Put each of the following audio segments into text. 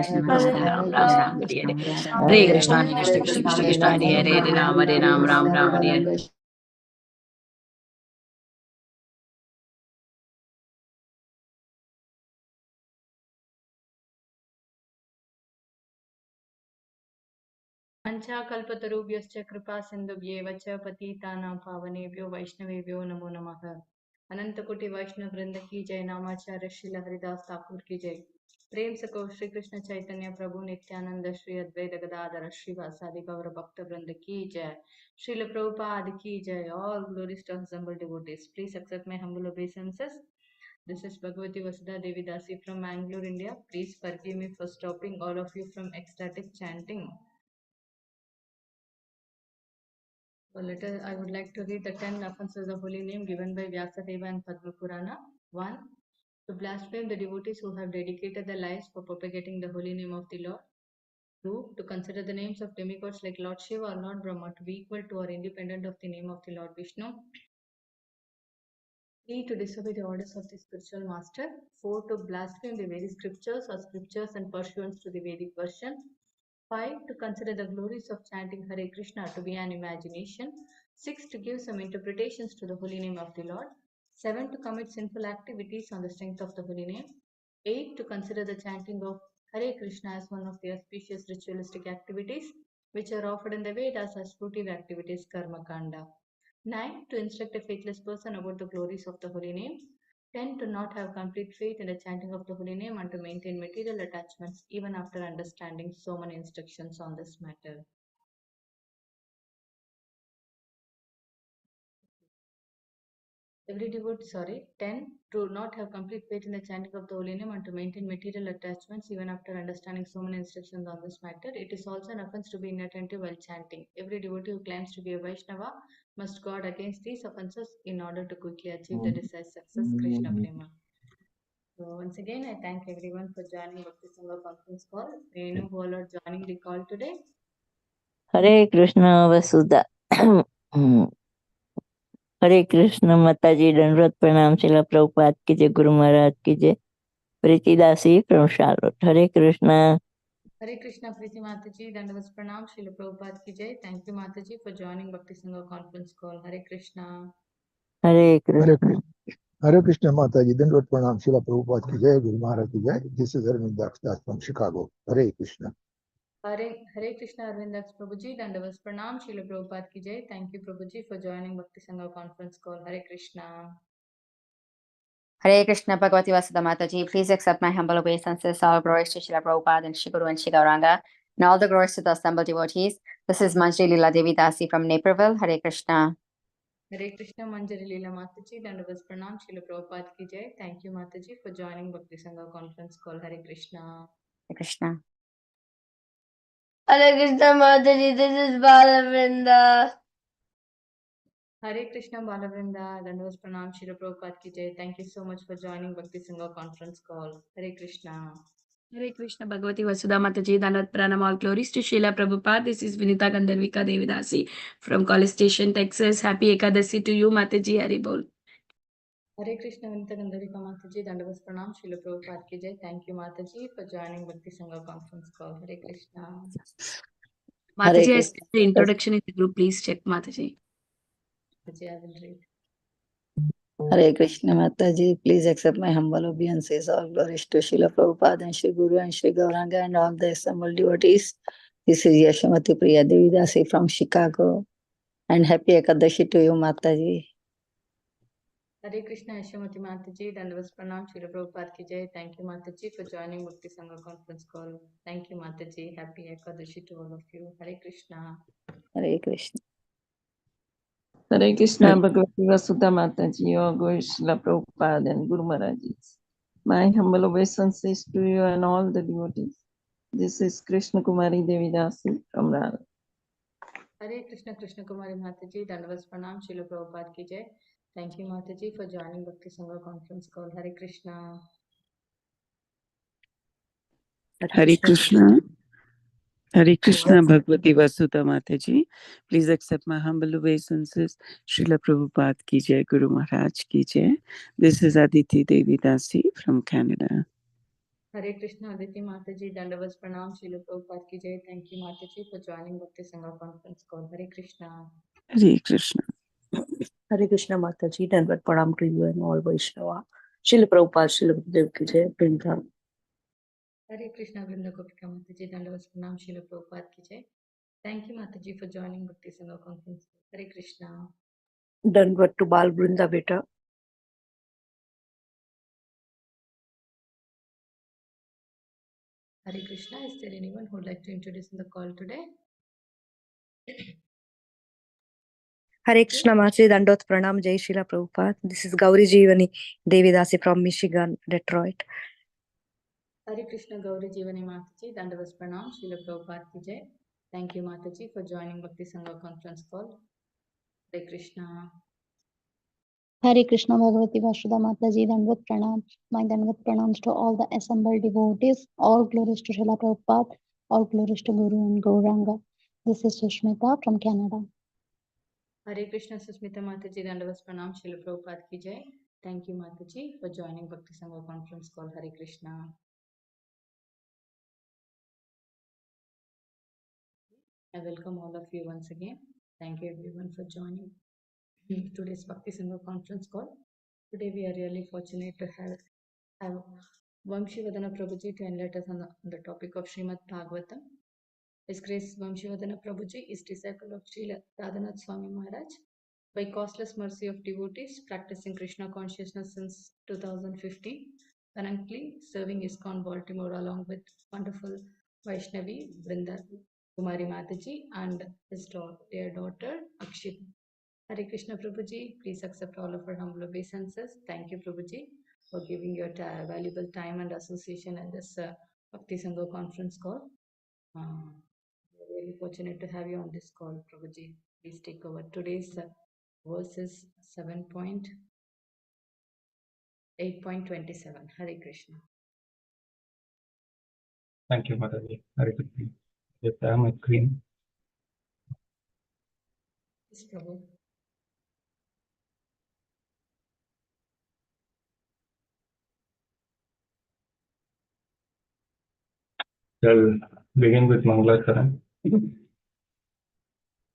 Krishna Ram Ram Ram Hare Hare. Hare Krishna Krishna Krishna Krishna Krishna Hare Hare Hare Ram Ram Ram Hare Hare. पंचाकल्पतरुभ्यश्च कृपा सिन्धुभ्येव च पतितानां पावनेभ्यो वैष्णवेभ्यो नमो नमः। अनंत कोटि वैष्णव वृंद की जय। नामाचार्य श्रील हरिदास ठाकुर की जय। प्रेम से कहो श्री कृष्ण चैतन्य प्रभु नित्यानंद श्री अद्वैत गदाधर श्रीवासादि गौर भक्त वृंद की जय। श्रील प्रभुपाद की जय। All glories to assembled devotees. Please accept my humble obeisances. This is Bhagavati Vasudha Devi Dasi from Mangalore, India. Please forgive me for stopping all of you from ecstatic chanting. I would like to read the 10 offenses of holy name given by Vyasadeva and Padma Purana. 1. To blaspheme the devotees who have dedicated their lives for propagating the holy name of the Lord. 2. To consider the names of demigods like Lord Shiva or Lord Brahma to be equal to or independent of the name of the Lord Vishnu. 3. To disobey the orders of the spiritual master. 4. To blaspheme the very scriptures or scriptures and pursuants to the Vedic version. 5. To consider the glories of chanting Hare Krishna to be an imagination. 6. To give some interpretations to the holy name of the Lord. 7. To commit sinful activities on the strength of the holy name. 8. To consider the chanting of Hare Krishna as one of the auspicious ritualistic activities which are offered in the Vedas as fruitive activities, Karma Kanda. 9. To instruct a faithless person about the glories of the holy name. 10. To not have complete faith in the chanting of the holy name and to maintain material attachments even after understanding so many instructions on this matter. Every devotee, 10. To not have complete faith in the chanting of the holy name and to maintain material attachments even after understanding so many instructions on this matter. It is also an offense to be inattentive while chanting. Every devotee who claims to be a Vaishnava must guard against these offenses in order to quickly achieve the desired success, Krishna Prema. So once again, I thank everyone for joining Bhakti Sangha conference call. May I know who all are joining the call today? Hare Krishna Vasudha. हरे कृष्ण माता जी दंडवत प्रणाम शिला प्रभुपाद की जय गुरु महाराज की जय प्रीति दासी from Charlotte Hare Krishna Hare Krishna Preeti Mataji, Dandavat Pranam, Srila Prabhupada ki jai. Thank you Mataji for joining Bhakti Sangha conference call. Hare Krishna. Hare Krishna Hare Krishna Mataji, Dandavat Pranam, Srila Prabhupada ki jai, Guru Maharaj ki jai. This is Arvind Daksdas from Chicago. Hare Krishna. Hare Krishna Arvindax Prabhuji, Dandavat Pranam, Srila Prabhupada ki jai. Thank you Prabhuji for joining Bhakti Sangha conference call. Hare Krishna. Hare Krishna Bhagavati Vasudha Mataji. Please accept my humble obeisances. All glories to Srila Prabhupada and Shri Guru and Shri Gauranga, and all the glories to the assembled devotees. This is Manjri Leela Devi Dasi from Naperville. Hare Krishna. Hare Krishna Manjari Leela Mataji, Dandavat Pranam, Srila Prabhupada ki jai. Thank you Mataji for joining Bhakti Sangha conference call. Hare Krishna. Hare Krishna. Hare Krishna Mataji, this is Balavrinda. Hare Krishna Balavrinda, Dandavat Pranam, Srila Prabhupada ki jai. Thank you so much for joining Bhakti Sangha conference call. Hare Krishna. Hare Krishna Bhagavati Vasudha Mataji, Dandavat Pranam, all glories to Srila Prabhupada. This is Vinita Gandharvika Devidasi from College Station, Texas. Happy Ekadasi to you, Mataji. Hari Bol. Hare Krishna Vinita Gandharvika Mataji, Dandavat Pranam, Srila Prabhupada ki jai. Thank you Mataji for joining Bhakti Sangha conference call. Hare Krishna. Mataji, I sent the introduction in the group. Please check, Mataji. Mataji, I will read. Hare Krishna Mataji, please accept my humble obeisances. All glories to Srila Prabhupada and Shri Guru and Shri Gauranga and all the assembled devotees. This is Yashamati Priya Devidasi from Chicago. And happy Ekadashi to you, Mataji. Hare Krishna Yashamati Mataji, Dandavat Pranam, Srila Prabhupada ki jai. Thank you Mataji for joining Bhakti Sangha conference call. Thank you Mataji. Happy Ekadashi to all of you. Hare Krishna. Hare Krishna. Hare Krishna Bhagavati Vasudha Mataji, all glories to Srila Prabhupada and Guru Maharaj. My humble obeisances to you and all the devotees. This is Krishna Kumari Devidasi from Rana. Hare Krishna Krishna Kumari Mataji, Dandavat Pranam, Srila Prabhupada ki jai. Thank you Mataji for joining Bhakti Sangha conference call. Hare Krishna. Hare Krishna. Hare Krishna Bhagavati Vasudha Mataji. Please accept my humble obeisances. Srila Prabhupada ki jai, Guru Maharaj ki jai. This is Aditi Devi Dasi from Canada. Hare Krishna, Aditi Mataji, Dandavas Pranam, Srila Prabhupada ki Jai. Thank you, Mataji, for joining Bhakti Sangha conference call. Hare Krishna. Hare Krishna. Hare Krishna Mataji, Dandavat Pranam to you and all Vaishnava. Srila Prabhupada, Srila Gurudev ki Jai, Vrinda. Hare Krishna, Vrinda Gopika Mataji, Dandavas Pranam, Srila Prabhupada ki Jai. Thank you, Mataji, for joining Bhakti Sangha conference. Hare Krishna. Dandavat to Bal Vrinda Beta. Hare Krishna. Is there anyone who would like to introduce in the call today? Hare Krishna Mataji, Dandavat Pranam, Jai Srila Prabhupada. This is Gauri Jeevani Devidasi from Michigan, Detroit. Hare Krishna, Gauri Jeevani Mataji, Dandavas Pranam, Srila Prabhupada ki Jai. Thank you, Mataji, for joining Bhakti Sangha conference call. Hare Krishna. Hare Krishna Bhagavati Vasudha Mataji, Dandavat Pranam. My Dandavat Pranams to all the assembled devotees. All glories to Srila Prabhupada. All glories to Guru and Gauranga. This is Sushmita from Canada. Hare Krishna, Susmita Mataji, Dandavas Pranam, Srila Prabhupada ki Jai. Thank you, Mataji, for joining Bhakti Sangha conference call. Hare Krishna. I welcome all of you once again. Thank you everyone for joining today's Bhakti Sangha conference call. Today we are really fortunate to have Vamsivadana Prabhuji to enlighten us on the topic of Srimad Bhagavatam. His Grace Vamsivadana Prabhuji is disciple of Srila Radhanath Swami Maharaj. By costless mercy of devotees, practicing Krishna consciousness since 2015, currently serving ISKCON Baltimore along with wonderful Vaishnavi Vrinda Kumari Mataji and his dear daughter Akshita. Hare Krishna Prabhuji, please accept all of our humble obeisances. Thank you Prabhuji for giving your valuable time and association in this Bhakti Sangha conference call. We're really fortunate to have you on this call, Prabhuji. Please take over. Today's verse is 7.8.27. Hare Krishna. Thank you, Mataji. Hare Krishna. Yes, I am a screen. Yes, Prabhu. Shall begin with Mangala Saran.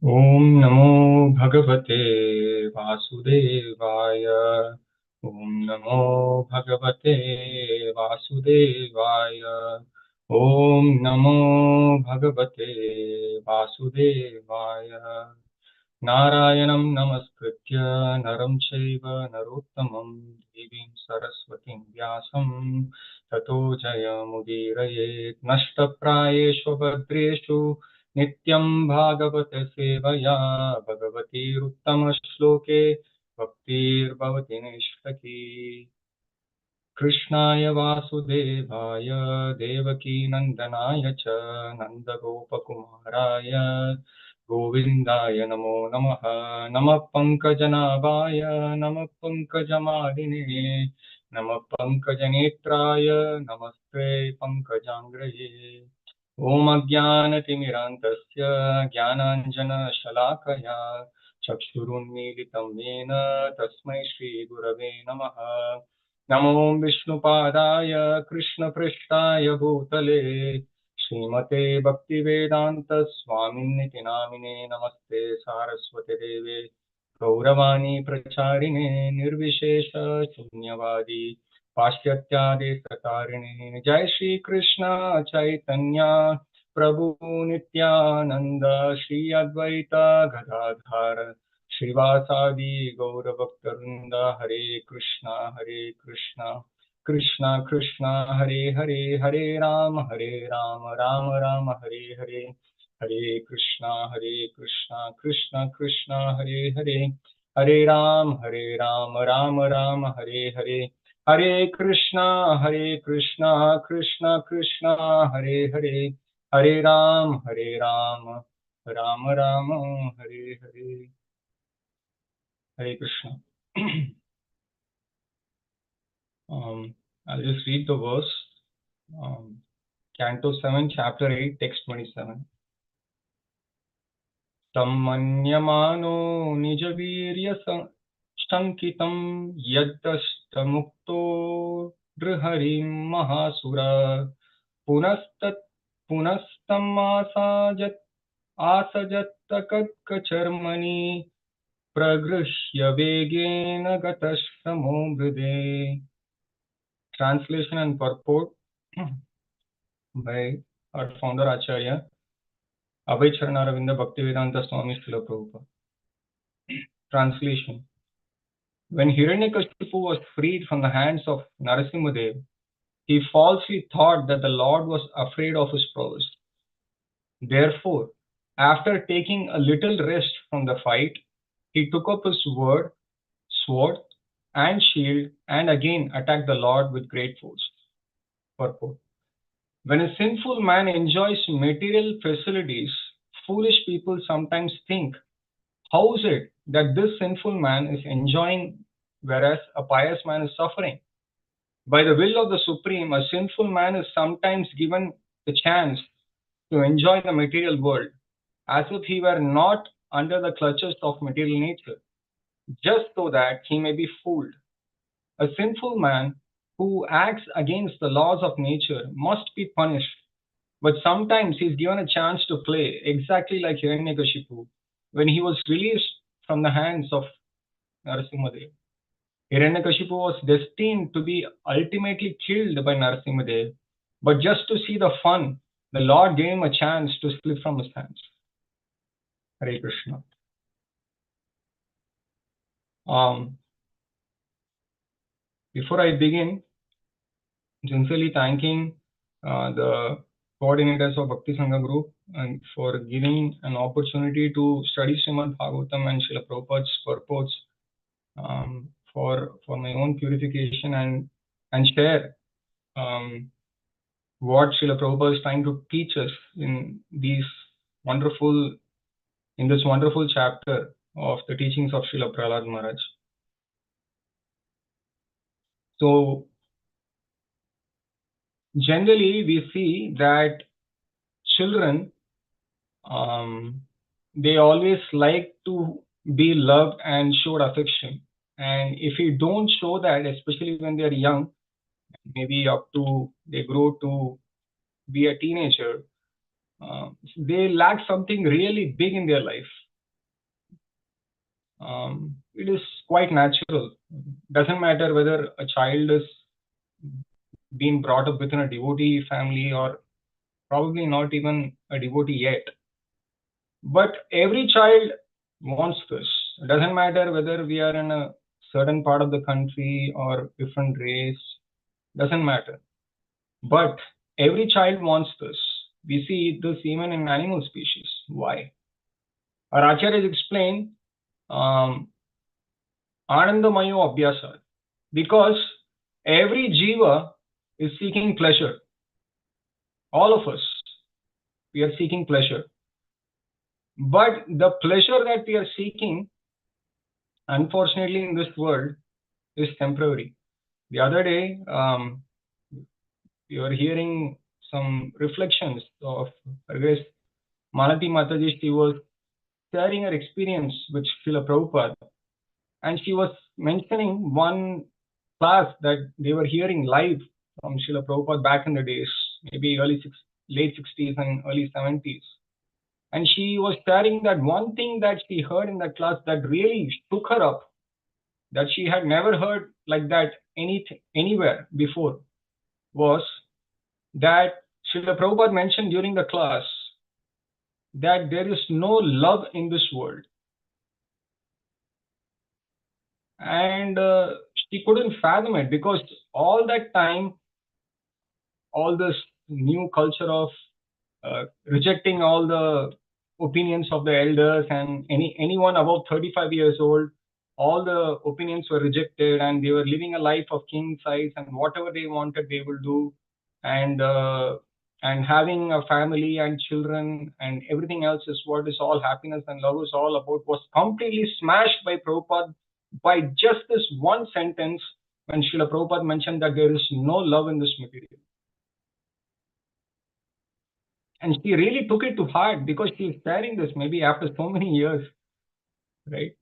Om Namo Bhagavate Vasudevaya. Om Namo Bhagavate Vasudevaya. Om Namo Bhagavate Vasudevaya. Narayanam Namaskritya Naram Chaiva Narottamam Devim Saraswatim Vyasam Tato Jayamudiraye Nashtaprayeshu Bhadreshu Nityam Bhagavata Sevaya Bhagavati Uttama Shloke Bhaktir Bhavati Nishtaki Krishnaya Vasudevaya Devaki Nandanaya Cha Nanda Gopakumaraya Govindaya Namo Namaha Namah Pankajanabhaya Namah Pankajamadine Namah Pankajanetraya Namaste Pankajangraye Om Ajnanatimirantasya Jnananjana Shalakaya Chakshurunmilitam Yena Tasmai Shri Gurave Namaha Namo Vishnupadaya Krishna Prishtaya Bhutale Srimate Bhaktivedanta Swaminiti Namine Namaste Saraswate Deve Gauravani Pracharine Nirvishesha Shunyavadi Paschatyade Sakarine Jai Shri Krishna Chaitanya Prabhu Nityananda Shri Advaita Gadadhara Shrivasadi Gauravaktarunda Hare Krishna Krishna Krishna Hare Hare Hare Ram Ram Ram Hare Hare Hare Krishna Krishna Krishna Hare Hare Hare Ram Ram Ram Hare Hare Hare Krishna Krishna Krishna Hare Hare Hare Ram Ram Ram Hare Hare Hare Krishna. I'll just read the verse. Canto 7, Chapter 8, Text 27. Tammanyamano nijavirya shankitam yaddashtamukto Drharim Mahasura Punastam Asajat Kakacharmani Pragrishya Vegena Gatashamo Bride. Translation and purport by our founder Acharya Abhay Charanaravinda Bhaktivedanta Swami Srila Prabhupada. Translation. When Hiranyakashipu was freed from the hands of Narasimhadev, he falsely thought that the Lord was afraid of his prowess. Therefore, after taking a little rest from the fight, he took up his sword, and shield and again attacked the Lord with great force. Purport. When a sinful man enjoys material facilities, foolish people sometimes think, how is it that this sinful man is enjoying whereas a pious man is suffering? By the will of the Supreme, a sinful man is sometimes given the chance to enjoy the material world as if he were not under the clutches of material nature, just so that he may be fooled. A sinful man who acts against the laws of nature must be punished, but sometimes he is given a chance to play, exactly like Hiranyakashipu when he was released from the hands of Narasimhadev. Hiranyakashipu was destined to be ultimately killed by Narasimhadev, but just to see the fun, the Lord gave him a chance to slip from his hands. Hare Krishna. Before I begin, sincerely thanking the coordinators of Bhakti Sangha group and for giving an opportunity to study Srimad Bhagavatam and Srila Prabhupada's purports for my own purification and share what Srila Prabhupada is trying to teach us in this wonderful chapter of the teachings of Srila Prahlad Maharaj. So generally we see that children they always like to be loved and showed affection, and if you don't show that, especially when they are young, maybe up to they grow to be a teenager, they lack something really big in their life. It is quite natural. Doesn't matter whether a child is being brought up within a devotee family or probably not even a devotee yet. But every child wants this. It doesn't matter whether we are in a certain part of the country or different race. Doesn't matter. But every child wants this. We see this even in animal species. Why? Our Acharyas explain Anandamayo Abhyasa. Because every jiva is seeking pleasure. All of us, we are seeking pleasure. But the pleasure that we are seeking, unfortunately, in this world, is temporary. The other day, we were hearing some reflections of, I guess, Malati Mataji. She was sharing her experience with Srila Prabhupada, and she was mentioning one class that they were hearing live from Srila Prabhupada back in the days, maybe late 60s and early 70s. And she was sharing that one thing that she heard in that class that really shook her up, that she had never heard like that anywhere before, was that Srila Prabhupada mentioned during the class that there is no love in this world. And she couldn't fathom it, because all that time, all this new culture of rejecting all the opinions of the elders, and anyone above 35 years old, all the opinions were rejected, and they were living a life of king size, and whatever they wanted they will do, and having a family and children and everything else is what is all happiness and love is all about, was completely smashed by Prabhupada by just this one sentence when Srila Prabhupada mentioned that there is no love in this material. And she really took it to heart, because she is sharing this maybe after so many years, right?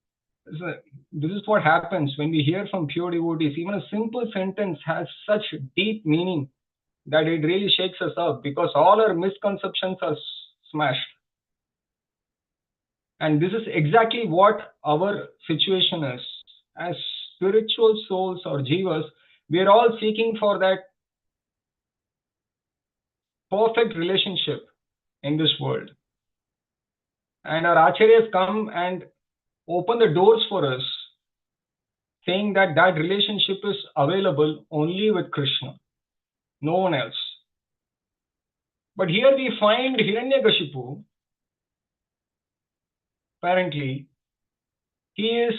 This is what happens when we hear from pure devotees. Even a simple sentence has such deep meaning that it really shakes us up, because all our misconceptions are smashed. And this is exactly what our situation is. As spiritual souls or jivas, we are all seeking for that perfect relationship in this world. And our acharyas come and open the doors for us, saying that that relationship is available only with Krishna, no one else. But here we find Hiranyakashipu, apparently, he is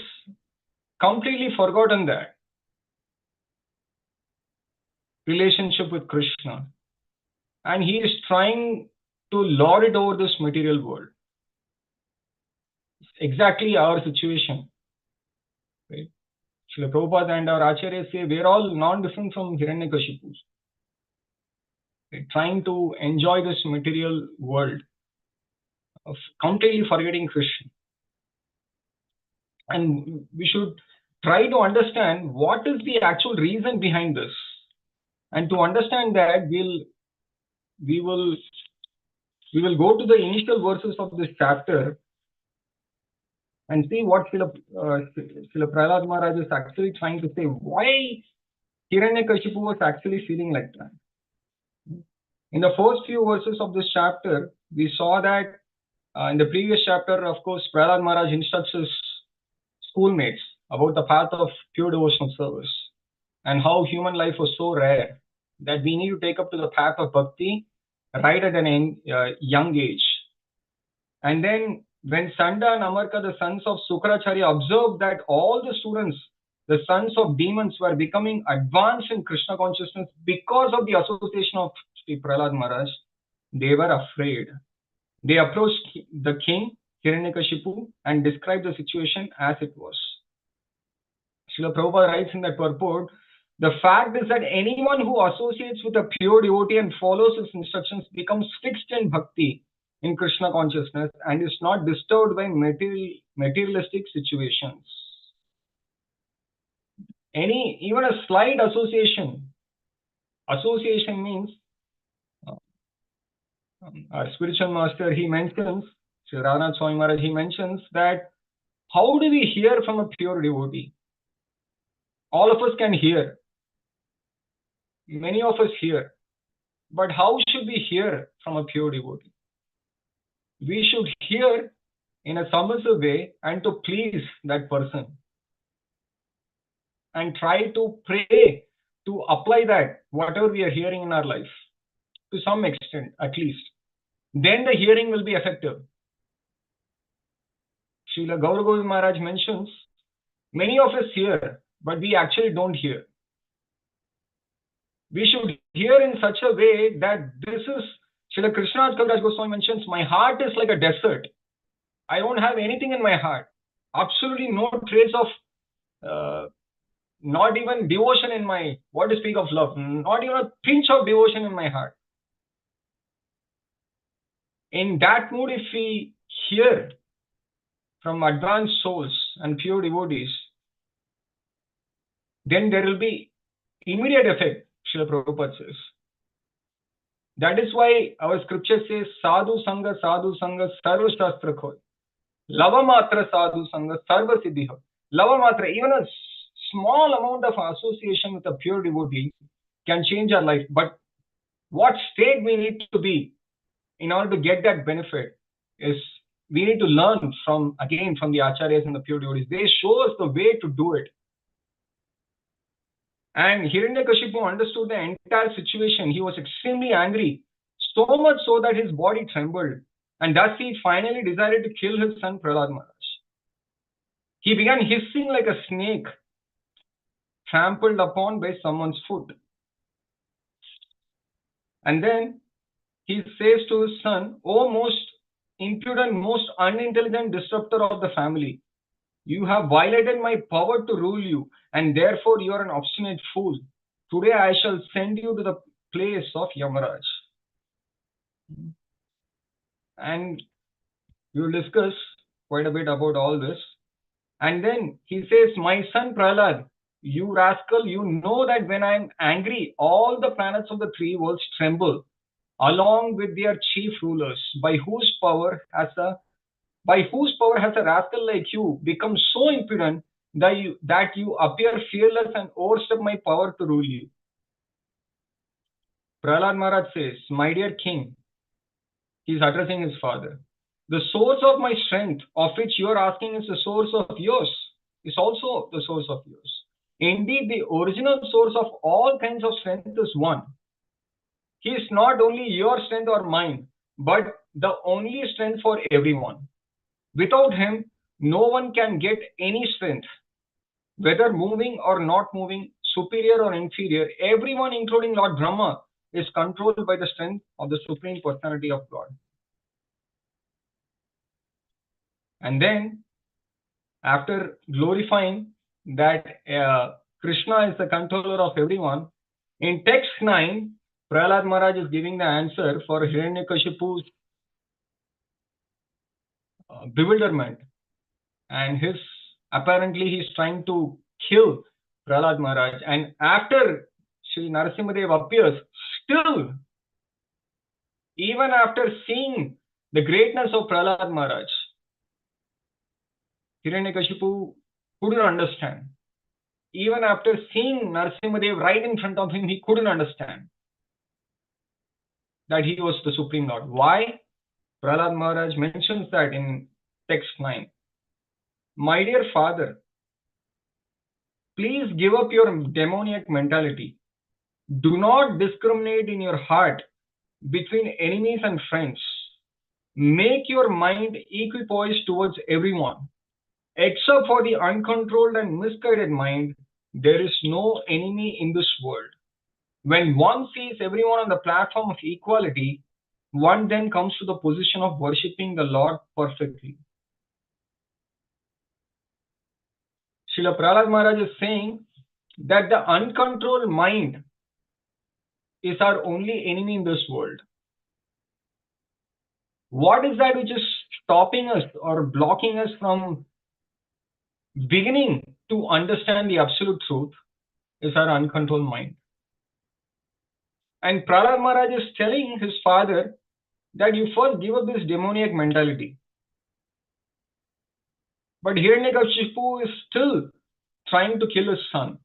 completely forgotten that relationship with Krishna. And he is trying to lord it over this material world. It's exactly our situation. Right? Srila Prabhupada and our acharyas say we are all non-different from Hiranyakashipus. Right? Trying to enjoy this material world, of completely forgetting Krishna. And we should try to understand what is the actual reason behind this. And to understand that, we will go to the initial verses of this chapter and see what Srila Prahlad Maharaj is actually trying to say. Why Hiranyakashipu was actually feeling like that. In the first few verses of this chapter, we saw that in the previous chapter, of course, Prahlad Maharaj instructs his schoolmates about the path of pure devotional service and how human life was so rare that we need to take up to the path of bhakti right at an young age. And then when Sanda and Amarka, the sons of Sukracharya, observed that all the students, the sons of demons, were becoming advanced in Krishna consciousness because of the association of Sri Prahlad Maharaj, they were afraid. They approached the king, Hiranyakashipu, and described the situation as it was. Srila Prabhupada writes in that purport, the fact is that anyone who associates with a pure devotee and follows his instructions becomes fixed in bhakti, in Krishna consciousness, and is not disturbed by materialistic situations. Even a slight association means, our spiritual master, he mentions, Sri Raghunath Swami Maharaj, he mentions that how do we hear from a pure devotee? All of us can hear. Many of us hear. But how should we hear from a pure devotee? We should hear in a submissive way and to please that person. And try to pray to apply that, whatever we are hearing in our life, to some extent at least. Then the hearing will be effective. Srila Gauragovind Maharaj mentions, many of us hear, but we actually don't hear. We should hear in such a way that this is, Srila Krishnadas Kaviraj Goswami mentions, my heart is like a desert. I don't have anything in my heart. Absolutely no trace of, not even devotion in my, what to speak of love, not even a pinch of devotion in my heart. In that mood, if we hear from advanced souls and pure devotees, then there will be immediate effect, Srila Prabhupada says. That is why our scripture says, Sadhu Sangha, Sarva Shastra Khoi. Lava Matra Sadhu Sangha, Sarva Siddhi Ho. Lava Matra, even a small amount of association with a pure devotee can change our life. But what state we need to be in order to get that benefit is we need to learn from the acharyas and the pure devotees. They show us the way to do it. And Hiranyakashipu understood the entire situation. He was extremely angry, so much so that his body trembled. And thus he finally decided to kill his son Prahlad Maharaj. He began hissing like a snake trampled upon by someone's foot. And then he says to his son, "O most impudent, most unintelligent disruptor of the family, you have violated my power to rule you, and therefore you are an obstinate fool. Today I shall send you to the place of Yamaraj." And we will discuss quite a bit about all this. And then he says, my son Prahlad, you rascal, you know that when I am angry, all the planets of the three worlds tremble, along with their chief rulers, by whose power has a rascal like you become so impudent that you appear fearless and overstep my power to rule you? Prahlad Maharaj says, my dear king, he is addressing his father, the source of my strength, of which you are asking, is the source of yours, is also the source of yours. Indeed, the original source of all kinds of strength is one. He is not only your strength or mine, but the only strength for everyone. Without him, no one can get any strength, whether moving or not moving, superior or inferior. Everyone, including Lord Brahma, is controlled by the strength of the Supreme Personality of God. And then, after glorifying that Krishna is the controller of everyone, in text 9, Prahlad Maharaj is giving the answer for Hiranyakashipu's bewilderment. And apparently he is trying to kill Prahlad Maharaj. And after Sri Narasimhadev appears, still, even after seeing the greatness of Prahlad Maharaj, Hiranyakashipu couldn't understand. Even after seeing Narasimhadev right in front of him, he couldn't understand that he was the Supreme Lord. Why? Prahlad Maharaj mentions that in text 9. My dear father, please give up your demoniac mentality. Do not discriminate in your heart between enemies and friends. Make your mind equipoised towards everyone. Except for the uncontrolled and misguided mind, there is no enemy in this world. When one sees everyone on the platform of equality, one then comes to the position of worshipping the Lord perfectly. Srila Prahlad Maharaj is saying that the uncontrolled mind is our only enemy in this world. What is that which is stopping us or blocking us from beginning to understand the absolute truth? Is our uncontrolled mind. And Prahlad Maharaj is telling his father that you first give up this demoniac mentality. But Hiranyakashipu is still trying to kill his son.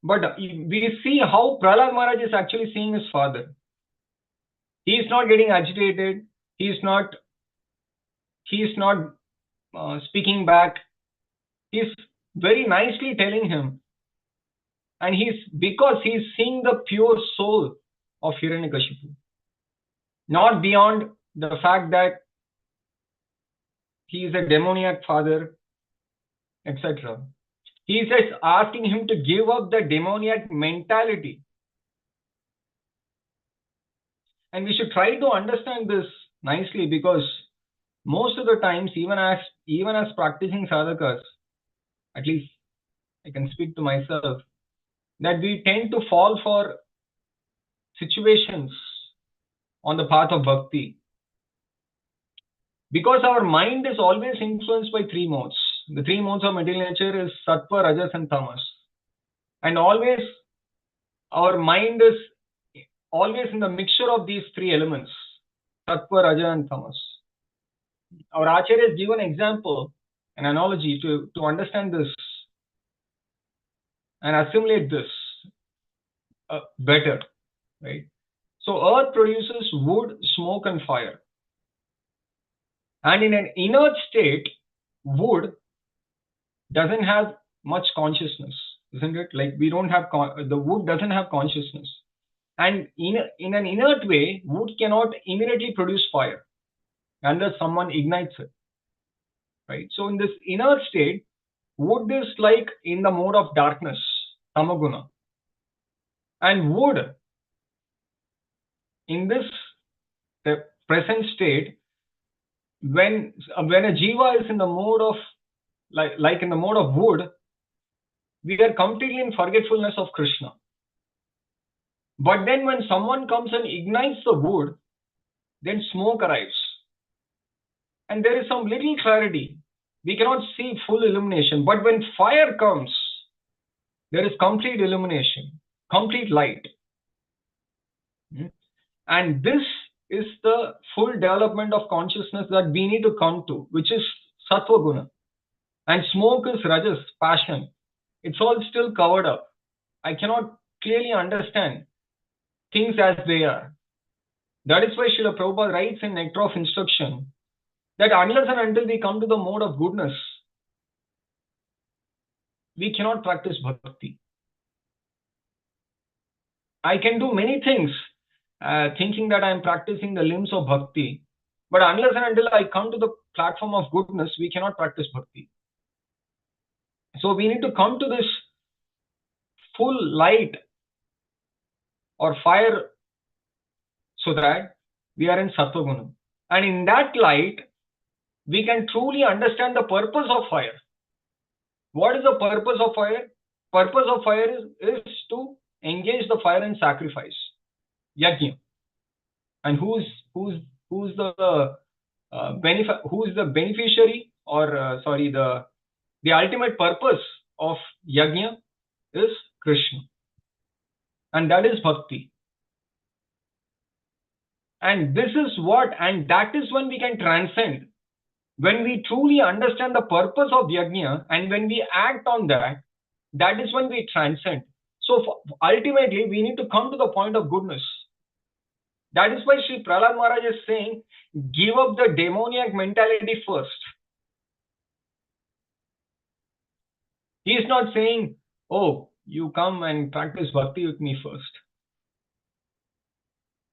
But we see how Prahlad Maharaj is actually seeing his father. He is not getting agitated. He is not speaking back. He is very nicely telling him. And because he is seeing the pure soul of Hiranyakashipu. Not beyond the fact that he is a demoniac father, etc. He is just asking him to give up the demoniac mentality. And we should try to understand this nicely, because most of the times, even as practicing sadhakas, at least I can speak to myself, that we tend to fall for situations on the path of bhakti. Because our mind is always influenced by three modes. The three modes of material nature is sattva, rajas and tamas. And always our mind is always in the mixture of these three elements, sattva, raja and tamas. Our acharyas give an example, an analogy to understand this and assimilate this better, right? So earth produces wood, smoke and fire. And in an inert state, wood doesn't have much consciousness, isn't it? Like we don't have, the wood doesn't have consciousness. And in an inert way, wood cannot immediately produce fire unless someone ignites it, right? So in this inert state, wood is like in the mode of darkness, tamaguna. And wood, in this the present state, when a jiva is in the mode of like in the mode of wood, we are completely in forgetfulness of Krishna. But then when someone comes and ignites the wood, then smoke arrives. and there is some little clarity. We cannot see full illumination, but when fire comes, there is complete illumination, complete light. And this is the full development of consciousness that we need to come to, which is Sattva Guna. And smoke is Rajas, passion. It's all still covered up. I cannot clearly understand things as they are. That is why Srila Prabhupada writes in Nectar of Instruction that unless and until we come to the mode of goodness, we cannot practice bhakti. I can do many things thinking that I am practicing the limbs of bhakti, but unless and until I come to the platform of goodness, we cannot practice bhakti. So we need to come to this full light or fire so that we are in Sattva Guna. And in that light, we can truly understand the purpose of fire. What is the purpose of fire? Purpose of fire is to engage the fire in sacrifice, yajna. And who's the beneficiary, or the ultimate purpose of yajna is Krishna, and that is bhakti. And this is that is when we can transcend. When we truly understand the purpose of yajna and when we act on that, that is when we transcend. So ultimately, we need to come to the point of goodness. That is why Sri Prahlad Maharaj is saying, give up the demoniac mentality first. He is not saying, oh, you come and practice bhakti with me first.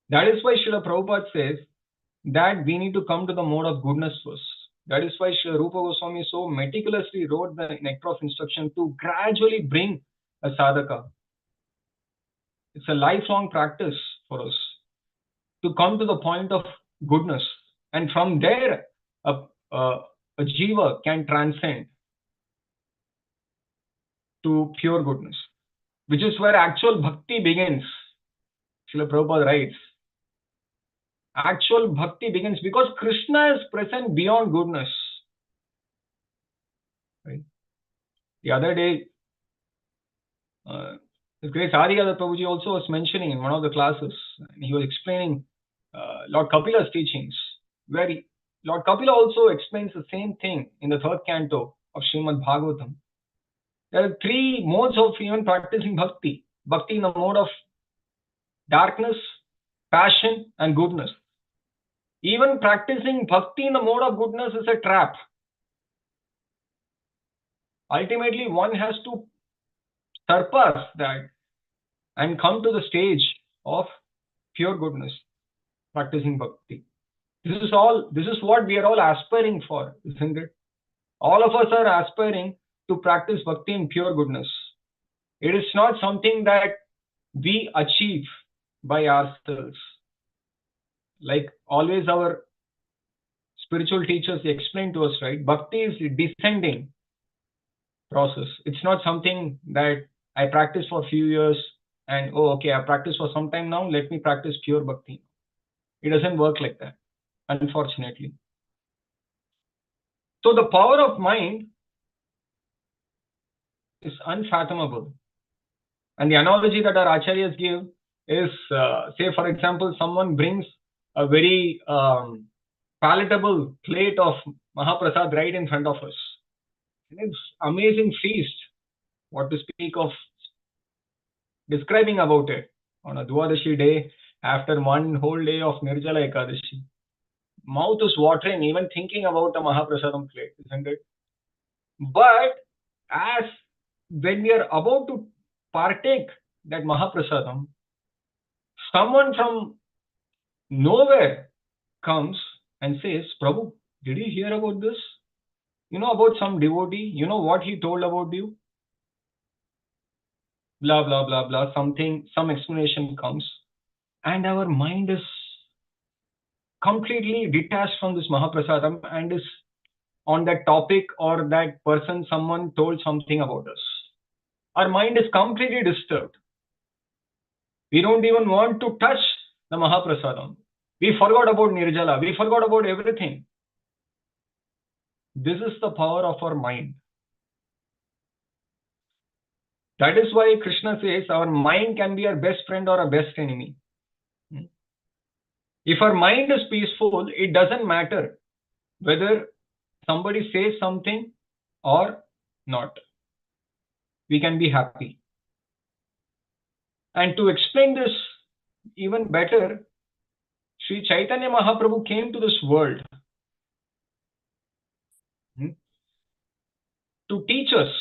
That is why Srila Prabhupada says that we need to come to the mode of goodness first. That is why Srila Rupa Goswami so meticulously wrote the Nectar of Instruction to gradually bring a sadhaka. It's a lifelong practice for us to come to the point of goodness. And from there, a jiva can transcend to pure goodness, which is where actual bhakti begins. Srila Prabhupada writes, actual bhakti begins because Krishna is present beyond goodness. Right? The other day, His Grace Adhikar Prabhuji also was mentioning in one of the classes, and he was explaining Lord Kapila's teachings, where Lord Kapila also explains the same thing in the 3rd canto of Srimad Bhagavatam. There are 3 modes of even practicing bhakti. Bhakti in the mode of darkness, passion, and goodness. Even practicing bhakti in the mode of goodness is a trap. Ultimately, one has to surpass that and come to the stage of pure goodness, practicing bhakti. This is what we are all aspiring for, isn't it? All of us are aspiring to practice bhakti in pure goodness. It is not something that we achieve by ourselves. Like always our spiritual teachers explain to us, right? Bhakti is a descending process. It's not something that I practice for a few years and, oh, okay, I practice for some time now, let me practice pure bhakti. It doesn't work like that, unfortunately. So the power of mind is unfathomable. And the analogy that our acharyas give is, say, for example, someone brings a very palatable plate of Mahaprasad right in front of us. And it's amazing feast. What to speak of describing about it on a Dwadashi day after one whole day of Nirjala Ekadashi. Mouth is watering even thinking about a Mahaprasadam plate, isn't it? But as when we are about to partake that Mahaprasadam, someone from nowhere comes and says, Prabhu, did you hear about this? You know about some devotee? You know what he told about you? Blah, blah, blah, blah. Some explanation comes. And our mind is completely detached from this Mahaprasadam and is on that topic or that person, someone told something about us. Our mind is completely disturbed. We don't even want to touch the Mahaprasadam. We forgot about Nirjala. We forgot about everything. This is the power of our mind. That is why Krishna says our mind can be our best friend or our best enemy. If our mind is peaceful, it doesn't matter whether somebody says something or not. We can be happy. And to explain this even better, Sri Chaitanya Mahaprabhu came to this world to teach us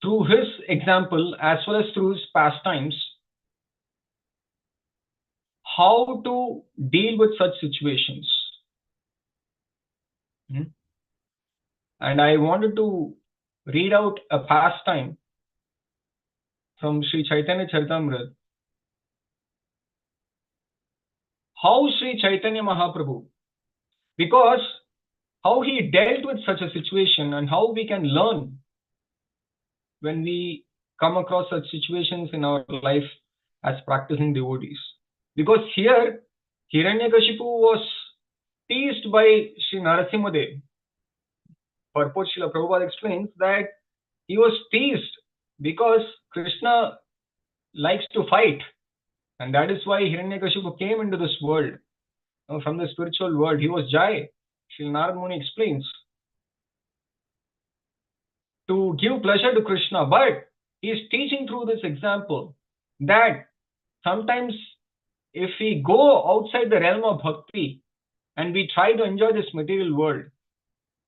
through his example as well as through his pastimes how to deal with such situations. And I wanted to read out a pastime from Sri Chaitanya Charitamrita. How Sri Chaitanya Mahaprabhu, because how he dealt with such a situation and how we can learn when we come across such situations in our life as practicing devotees. Because here, Hiranyakashipu was teased by Sri Narasimhadev. Purport Srila Prabhupada explains that he was teased because Krishna likes to fight. And that is why Hiranyakashipu came into this world. From the spiritual world, he was Jai. Sri Narad Muni explains. To give pleasure to Krishna. But he is teaching through this example that sometimes if we go outside the realm of bhakti and we try to enjoy this material world,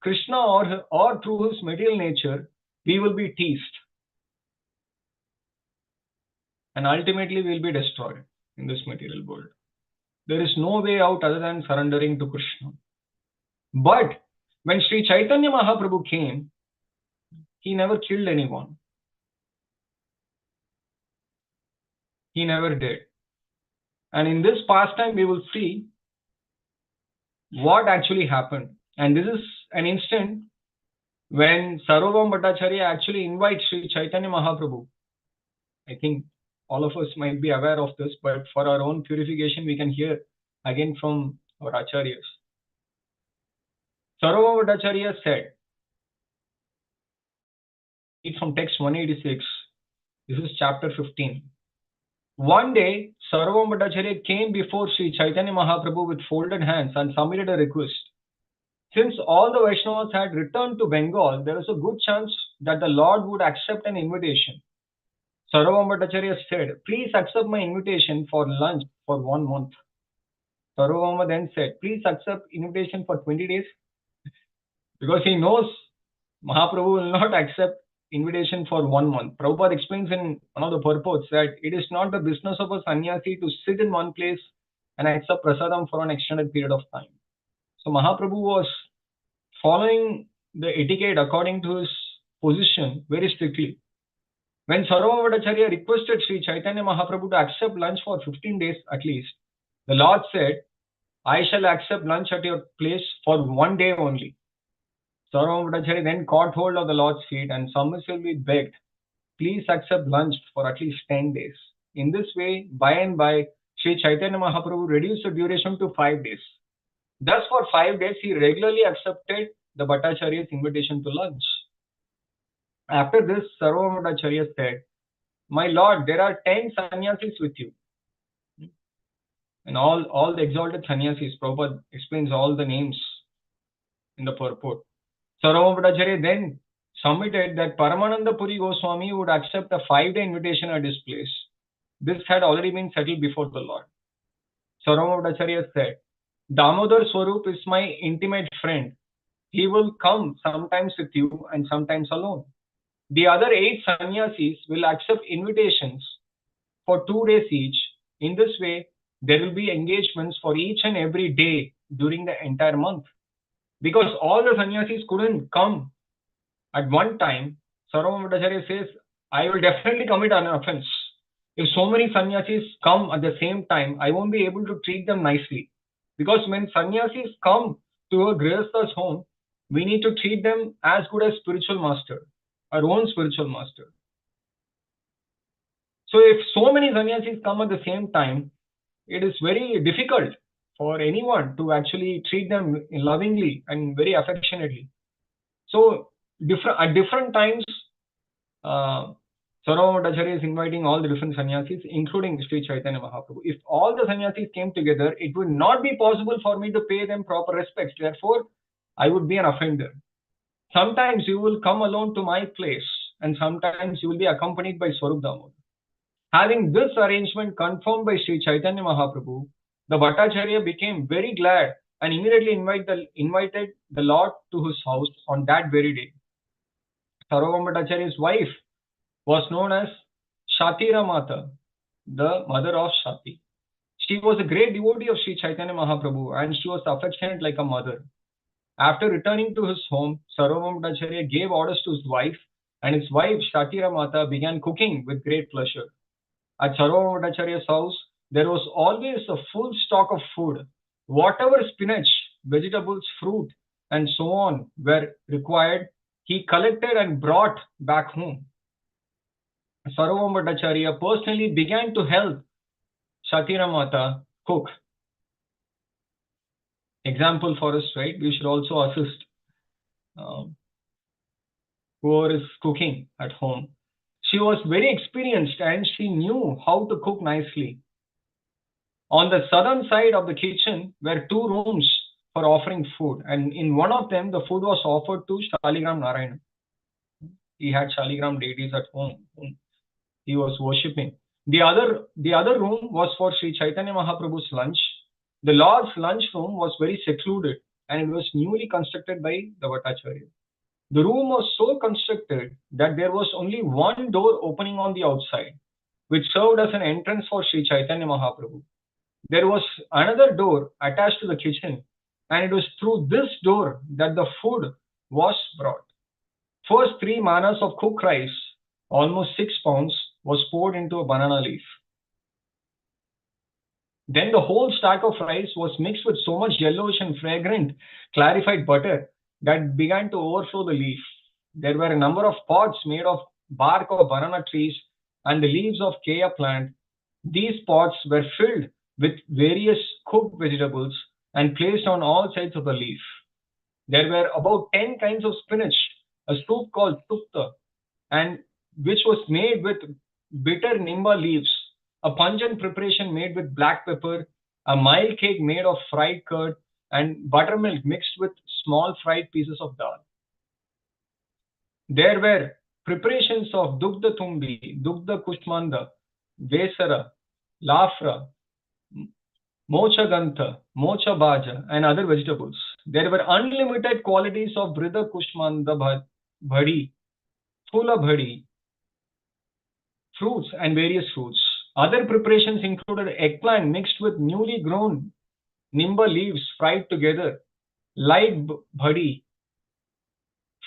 Krishna or through his material nature, we will be teased. And ultimately we will be destroyed in this material world. There is no way out other than surrendering to Krishna. But when Sri Chaitanya Mahaprabhu came, he never killed anyone. He never did. And in this pastime, we will see what actually happened. And this is an instant when Sarvabhauma Bhattacharya actually invites Sri Chaitanya Mahaprabhu. I think all of us might be aware of this, but for our own purification, we can hear again from our acharyas. Sarvabhauma Bhattacharya said, from text 186, this is chapter 15. One day, Sarvabhauma Bhattacharya came before Sri Chaitanya Mahaprabhu with folded hands and submitted a request. Since all the Vaishnavas had returned to Bengal, there was a good chance that the Lord would accept an invitation. Sarvabhauma Bhattacharya said, please accept my invitation for lunch for 1 month. Sarvabhauma then said, please accept invitation for 20 days. Because he knows Mahaprabhu will not accept invitation for 1 month. Prabhupada explains in one of the purports that it is not the business of a sannyasi to sit in one place and accept prasadam for an extended period of time. So Mahaprabhu was following the etiquette according to his position very strictly. When Sarvabhauma Bhattacharya requested Sri Chaitanya Mahaprabhu to accept lunch for 15 days at least, the Lord said, I shall accept lunch at your place for 1 day only. Sarvabhauma Bhattacharya then caught hold of the Lord's feet and submissively begged, please accept lunch for at least 10 days. In this way, by and by, Sri Chaitanya Mahaprabhu reduced the duration to 5 days. Thus, for 5 days, he regularly accepted the Bhattacharya's invitation to lunch. After this, Sarvabhauma Bhattacharya said, my Lord, there are 10 sannyasis with you. And all the exalted sannyasis, Prabhupada explains all the names in the purport. Sarvabhauma Bhattacharya then submitted that Paramananda Puri Goswami would accept a 5-day invitation at his place. This had already been settled before the Lord. Sarvabhauma Bhattacharya said, Damodar Swarup is my intimate friend. He will come sometimes with you and sometimes alone. The other 8 sannyasis will accept invitations for 2 days each. In this way, there will be engagements for each and every day during the entire month. Because all the sannyasis couldn't come at one time, Sarvabhauma Bhattacharya says, I will definitely commit an offense. If so many sannyasis come at the same time, I won't be able to treat them nicely. Because when sannyasis come to a grihastha's home, we need to treat them as good as spiritual master, our own spiritual master. So if so many sannyasis come at the same time, it is very difficult for anyone to actually treat them lovingly and very affectionately. So at different times, Sarvabhauma Acharya is inviting all the different sannyasis, including Sri Chaitanya Mahaprabhu. If all the sannyasis came together, it would not be possible for me to pay them proper respects. Therefore, I would be an offender. Sometimes you will come alone to my place, and sometimes you will be accompanied by Swarup Damodar. Having this arrangement confirmed by Sri Chaitanya Mahaprabhu, the Bhattacharya became very glad and immediately invited the Lord to his house on that very day. Sarvabhauma Bhattacharya's wife was known as Shatira Mata, the mother of Shati. She was a great devotee of Sri Chaitanya Mahaprabhu and she was affectionate like a mother. After returning to his home, Sarvabhauma Bhattacharya gave orders to his wife, and his wife Shatira Mata began cooking with great pleasure. At Sarvabhauma Bhattacharya's house, there was always a full stock of food. Whatever spinach, vegetables, fruit, and so on were required, he collected and brought back home. Sarvabhauma Bhattacharya personally began to help Shatira Mata cook. Example for us, right? We should also assist whoever is cooking at home. She was very experienced and she knew how to cook nicely. On the southern side of the kitchen were 2 rooms for offering food, and in one of them the food was offered to Shaligram Narayana. He had Shaligram deities at home whom he was worshipping. The other room was for Sri Chaitanya Mahaprabhu's lunch. The Lord's lunch room was very secluded and it was newly constructed by the Bhattacharya. The room was so constructed that there was only one door opening on the outside, which served as an entrance for Sri Chaitanya Mahaprabhu. There was another door attached to the kitchen, and it was through this door that the food was brought. First 3 manas of cooked rice, almost 6 pounds, was poured into a banana leaf. Then the whole stack of rice was mixed with so much yellowish and fragrant clarified butter that began to overflow the leaf. There were a number of pots made of bark of banana trees and the leaves of kea plant. These pots were filled with various cooked vegetables and placed on all sides of the leaf. There were about 10 kinds of spinach, a soup called tukta, and which was made with bitter nimba leaves, a pungent preparation made with black pepper, a mild cake made of fried curd, and buttermilk mixed with small fried pieces of dal. There were preparations of dugdha tumbi, dugdha kushmanda, vesara, lafra, mocha gantha, mocha bhaja, and other vegetables. There were unlimited qualities of bridha kushmanda bhadi, phula bhadi, fruits and various fruits. Other preparations included eggplant mixed with newly grown nimba leaves fried together, light bhadi,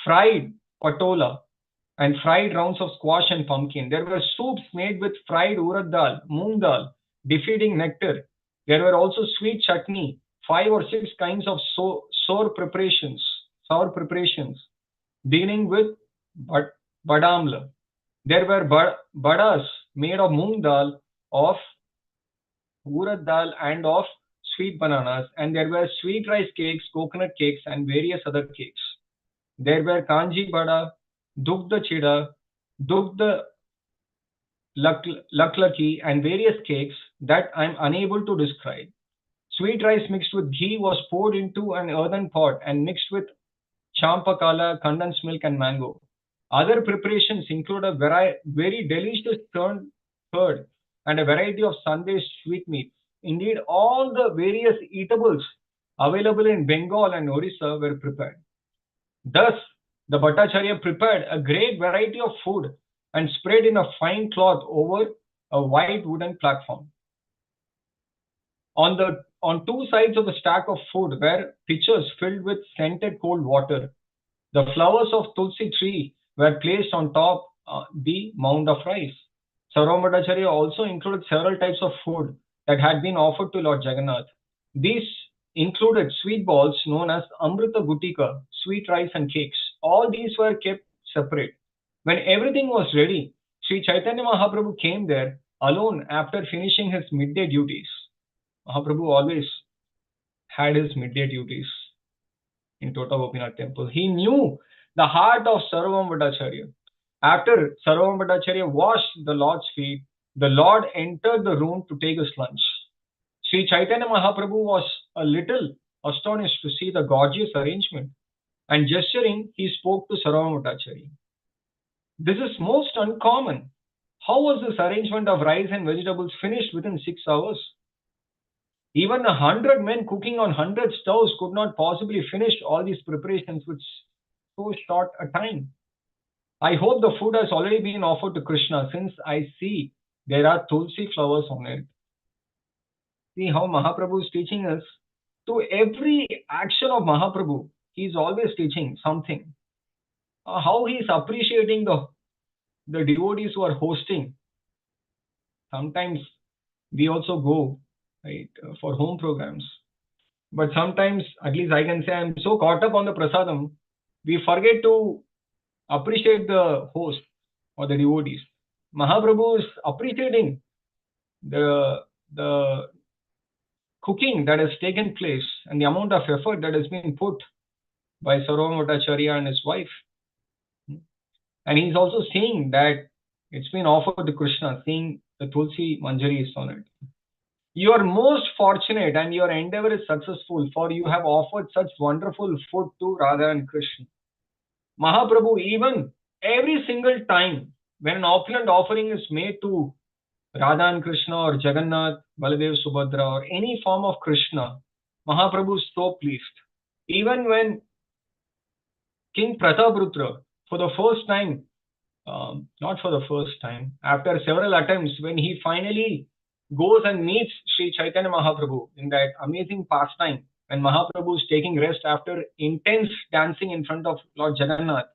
fried patola, and fried rounds of squash and pumpkin. There were soups made with fried urad dal, moong dal, defeating nectar. There were also sweet chutney, 5 or 6 kinds of sour preparations, beginning with badamla. There were badas made of moong dal, of urad dal, and of sweet bananas, and there were sweet rice cakes, coconut cakes, and various other cakes. There were kanji bada, dugdha chida, dugdha laklaki, and various cakes that I am unable to describe. Sweet rice mixed with ghee was poured into an earthen pot and mixed with champakala, condensed milk, and mango. Other preparations include a very delicious curd and a variety of Sunday sweetmeats. Indeed, all the various eatables available in Bengal and Orissa were prepared. Thus, the Bhattacharya prepared a great variety of food and spread in a fine cloth over a white wooden platform. On 2 sides of the stack of food were pitchers filled with scented cold water. The flowers of Tulsi tree were placed on top the mound of rice. Sarvabhauma Bhattacharya also included several types of food that had been offered to Lord Jagannath. These included sweet balls known as Amrita Gutika, sweet rice and cakes. All these were kept separate. When everything was ready, Sri Chaitanya Mahaprabhu came there alone after finishing his midday duties. Mahaprabhu always had his midday duties in Tota Gopinath temple. He knew the heart of Sarvamvadacharya. After Sarvamvadacharya washed the Lord's feet, the Lord entered the room to take his lunch. Sri Chaitanya Mahaprabhu was a little astonished to see the gorgeous arrangement, and gesturing, he spoke to Sarvamvadacharya. This is most uncommon. How was this arrangement of rice and vegetables finished within 6 hours? Even 100 men cooking on 100 stoves could not possibly finish all these preparations with so short a time. I hope the food has already been offered to Krishna, since I see there are tulsi flowers on it. See how Mahaprabhu is teaching us. To every action of Mahaprabhu, he is always teaching something. How he is appreciating the devotees who are hosting. Sometimes we also go, right, for home programs. But sometimes, at least I can say, I'm so caught up on the prasadam, we forget to appreciate the host or the devotees. Mahaprabhu is appreciating the cooking that has taken place and the amount of effort that has been put by Sarvamvadacharya and his wife. And he's also seeing that it's been offered to Krishna, seeing the Tulsi Manjari is on it. You are most fortunate and your endeavor is successful, for you have offered such wonderful food to Radha and Krishna. Mahaprabhu, even every single time when an opulent offering is made to Radha and Krishna or Jagannath, Baladev, Subhadra, or any form of Krishna, Mahaprabhu is so pleased. Even when King Prataparudra, for the first time, not for the first time, after several attempts, when he finally goes and meets Sri Chaitanya Mahaprabhu in that amazing pastime, when Mahaprabhu is taking rest after intense dancing in front of Lord Jagannath,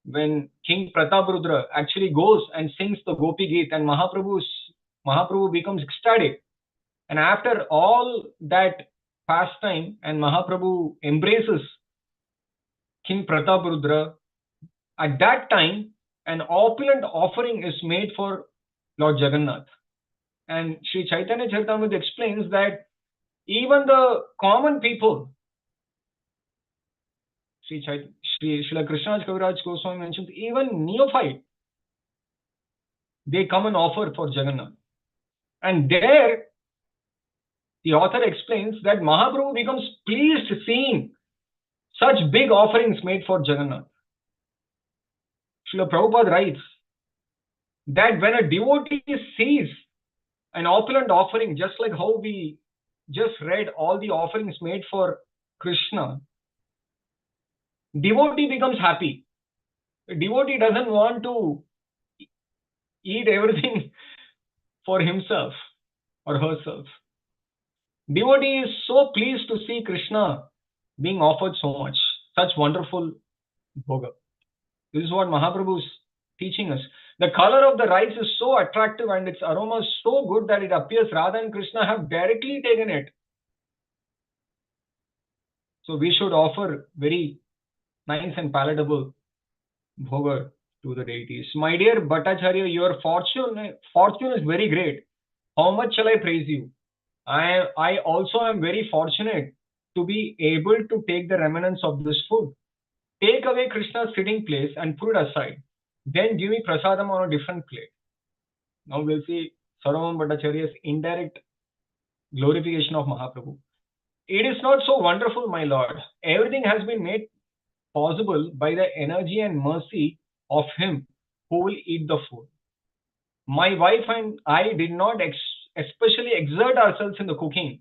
when King Prataparudra actually goes and sings the Gopi Geet, and Mahaprabhu becomes ecstatic. And after all that pastime, and Mahaprabhu embraces King Prataparudra, at that time, an opulent offering is made for Lord Jagannath. And Sri Chaitanya Charitamrita explains that even the common people, Srila Krishnaraj Kaviraj Goswami mentions, even neophyte, they come and offer for Jagannath. And there, the author explains that Mahaprabhu becomes pleased seeing such big offerings made for Jagannath. Srila Prabhupada writes that when a devotee sees an opulent offering, just like how we just read all the offerings made for Krishna, devotee becomes happy. The devotee doesn't want to eat everything for himself or herself. Devotee is so pleased to see Krishna being offered so much, such wonderful bhoga. This is what Mahaprabhu is teaching us. The color of the rice is so attractive and its aroma is so good that it appears Radha and Krishna have directly taken it. So we should offer very nice and palatable bhoga to the deities. My dear Bhattacharya, your fortune is very great. How much shall I praise you? I also am very fortunate to be able to take the remnants of this food. Take away Krishna's sitting place and put it aside. Then give me prasadam on a different plate. Now we'll see Sarvam Bhattacharya's indirect glorification of Mahaprabhu. It is not so wonderful, my lord. Everything has been made possible by the energy and mercy of him who will eat the food. My wife and I did not especially exert ourselves in the cooking.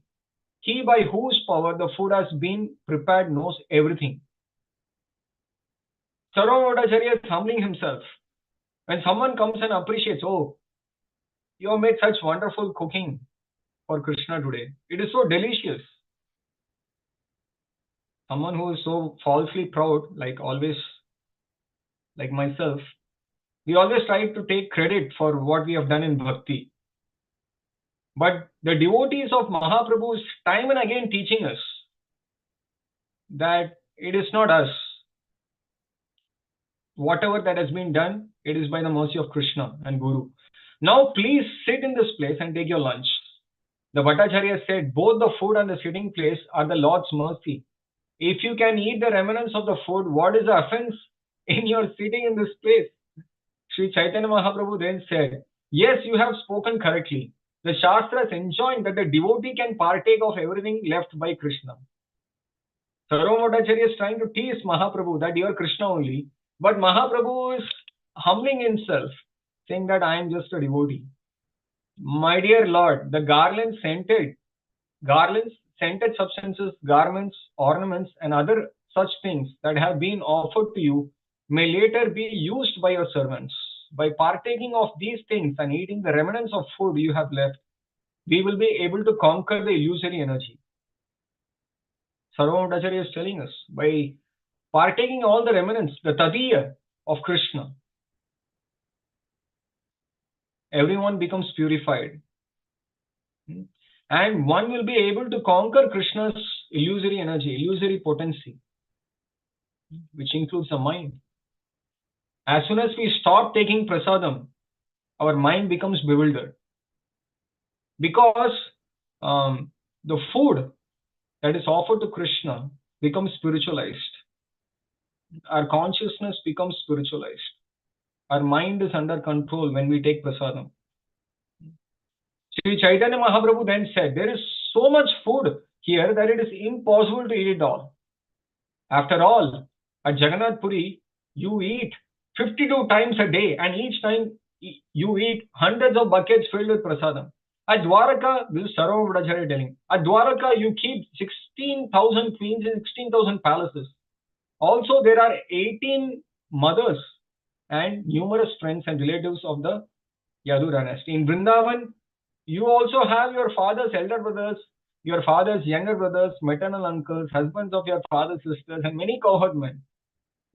He by whose power the food has been prepared knows everything. Sarvam Bhattacharya is humbling himself. When someone comes and appreciates, oh, you have made such wonderful cooking for Krishna today. It is so delicious. Someone who is so falsely proud, like always, like myself, we always try to take credit for what we have done in bhakti. But the devotees of Mahaprabhu is time and again teaching us that it is not us. Whatever that has been done, it is by the mercy of Krishna and Guru. Now please sit in this place and take your lunch. The Bhattacharya said, both the food and the sitting place are the Lord's mercy. If you can eat the remnants of the food, what is the offense in your sitting in this place? Sri Chaitanya Mahaprabhu then said, yes, you have spoken correctly. The Shastras enjoin that the devotee can partake of everything left by Krishna. Sarvabhauma Bhattacharya is trying to tease Mahaprabhu that you are Krishna only, but Mahaprabhu is humbling himself, saying that I am just a devotee. My dear Lord, the garlands, scented substances, garments, ornaments, and other such things that have been offered to you may later be used by your servants. By partaking of these things and eating the remnants of food you have left, we will be able to conquer the illusory energy. Sarvabhauma Bhattacharya is telling us, by partaking all the remnants, the tadiya of Krishna, everyone becomes purified. And one will be able to conquer Krishna's illusory energy, illusory potency, which includes the mind. As soon as we stop taking prasadam, our mind becomes bewildered. Because the food that is offered to Krishna becomes spiritualized. Our consciousness becomes spiritualized. Our mind is under control when we take prasadam. Sri Chaitanya Mahaprabhu then said, there is so much food here that it is impossible to eat it all. After all, at Jagannath Puri, you eat 52 times a day, and each time you eat hundreds of buckets filled with prasadam. At Dwaraka, this is Sarvabhauma Bhattacharya telling, at Dwaraka you keep 16,000 queens and 16,000 palaces. Also, there are 18 mothers and numerous friends and relatives of the Yadu dynasty. In Vrindavan, you also have your father's elder brothers, your father's younger brothers, maternal uncles, husbands of your father's sisters, and many cowherd men.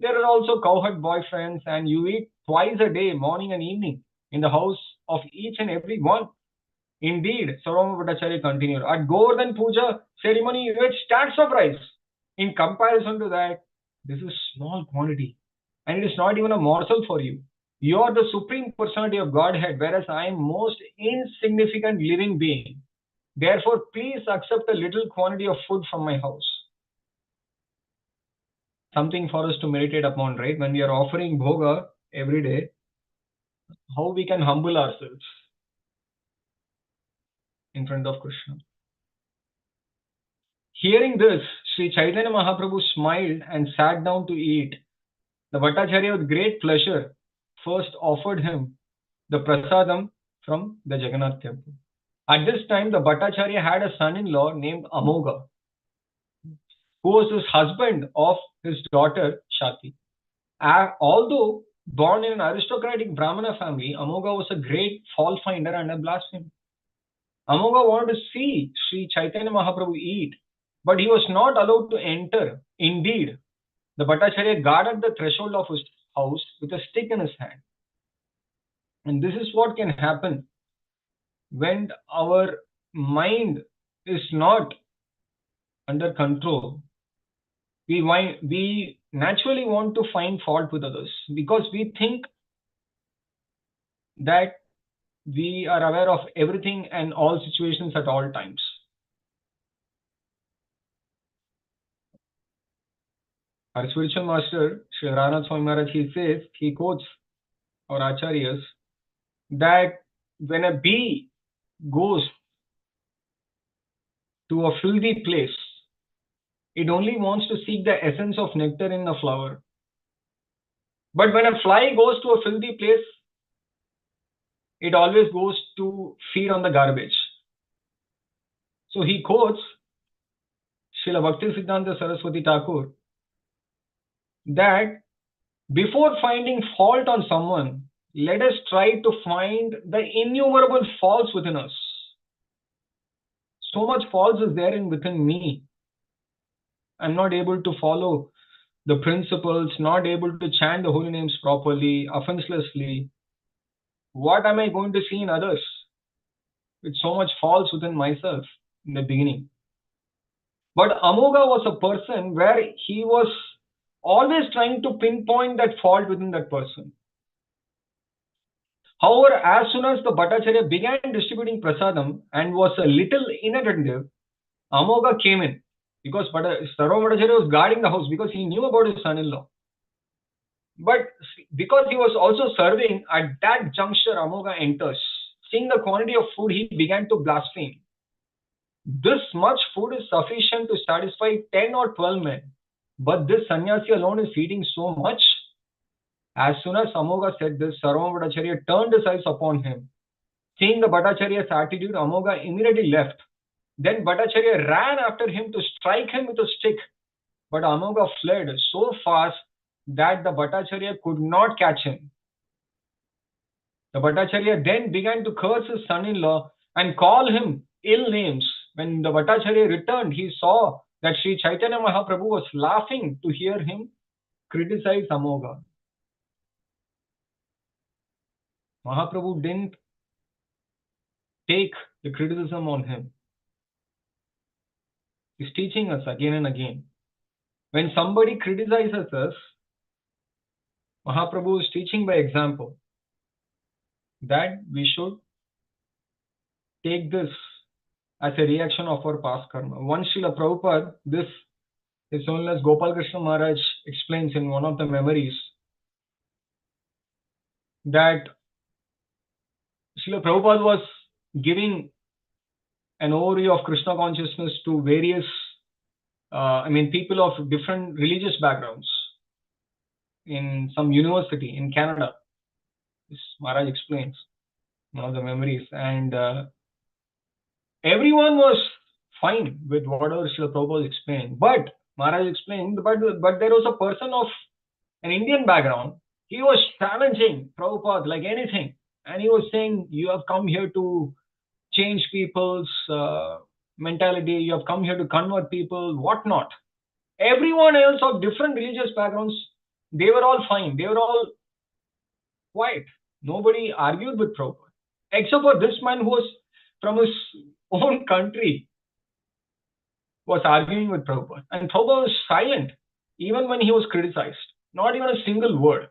There are also cowherd boyfriends, and you eat twice a day, morning and evening, in the house of each and every one. Indeed, Sarvabhauma Bhattacharya continued, at Govardhan Puja ceremony, you eat stacks of rice. In comparison to that, this is small quantity, and it is not even a morsel for you. You are the supreme personality of Godhead, whereas I am most insignificant living being. Therefore, please accept a little quantity of food from my house. Something for us to meditate upon, right? When we are offering bhoga every day, how we can humble ourselves in front of Krishna. Hearing this, Sri Chaitanya Mahaprabhu smiled and sat down to eat. The Bhattacharya with great pleasure first offered him the prasadam from the Jagannath temple. At this time, the Bhattacharya had a son-in-law named Amoga, who was his husband of his daughter Shati. Although born in an aristocratic Brahmana family, Amoga was a great fault finder and a blasphemer. Amoga wanted to see Sri Chaitanya Mahaprabhu eat, but he was not allowed to enter. Indeed, the Bhattacharya guarded the threshold of his house with a stick in his hand. And this is what can happen when our mind is not under control. We naturally want to find fault with others because we think that we are aware of everything and all situations at all times. Our spiritual master, Sri Rana Swami Maharaj, he quotes our acharyas that when a bee goes to a filthy place, it only wants to seek the essence of nectar in a flower. But when a fly goes to a filthy place, it always goes to feed on the garbage. So he quotes Srila Bhaktisiddhanta Saraswati Thakur that before finding fault on someone, let us try to find the innumerable faults within us. So much faults is there within me. I'm not able to follow the principles, not able to chant the holy names properly, offenselessly. What am I going to see in others with so much faults within myself in the beginning? But Amoga was a person where he was always trying to pinpoint that fault within that person. However, as soon as the Bhattacharya began distributing prasadam and was a little inattentive, Amoga came in because Sarvabhauma Bhattacharya was guarding the house because he knew about his son-in-law. But because he was also serving, at that juncture, Amoga enters. Seeing the quantity of food, he began to blaspheme. This much food is sufficient to satisfy 10 or 12 men. But this sannyasi alone is eating so much. As soon as Amoga said this, Sarvabhauma Bhattacharya turned his eyes upon him. Seeing the Bhattacharya's attitude, Amoga immediately left. Then Bhattacharya ran after him to strike him with a stick. But Amoga fled so fast that the Bhattacharya could not catch him. The Bhattacharya then began to curse his son-in-law and call him ill names. When the Bhattacharya returned, he saw that Sri Chaitanya Mahaprabhu was laughing to hear him criticize Amoga. Mahaprabhu didn't take the criticism on him. He's teaching us again and again. When somebody criticizes us, Mahaprabhu is teaching by example that we should take this as a reaction of our past karma. Once Srila Prabhupada, this is known as Gopal Krishna Maharaj explains in one of the memories that Srila Prabhupada was giving an overview of Krishna consciousness to various, people of different religious backgrounds in some university in Canada. This Maharaj explains one of the memories, and everyone was fine with whatever Srila Prabhupada explained. But Maharaj explained, but there was a person of an Indian background. He was challenging Prabhupada like anything, and he was saying, "You have come here to change people's mentality. You have come here to convert people, whatnot." Everyone else of different religious backgrounds, they were all fine. They were all quiet. Nobody argued with Prabhupada, except for this man who was from his own country was arguing with Prabhupada. And Prabhupada was silent even when he was criticized. Not even a single word.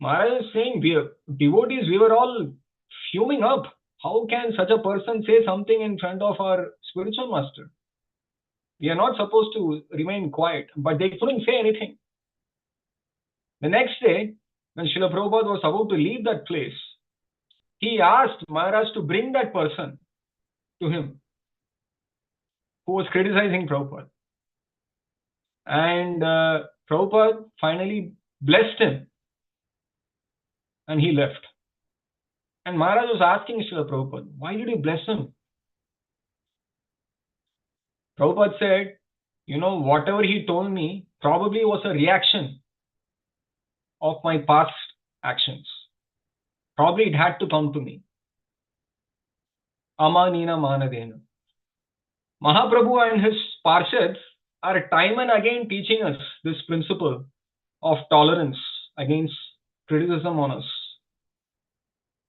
Maharaj is saying, we devotees, we were all fuming up. How can such a person say something in front of our spiritual master? We are not supposed to remain quiet, but they couldn't say anything. The next day, when Srila Prabhupada was about to leave that place, he asked Maharaj to bring that person to him who was criticizing Prabhupada. And Prabhupada finally blessed him and he left. And Maharaj was asking Srila Prabhupada, why did you bless him? Prabhupada said, whatever he told me probably was a reaction of my past actions. Probably it had to come to me. Amanina Manadena. Mahaprabhu and his Parshads are time and again teaching us this principle of tolerance against criticism on us.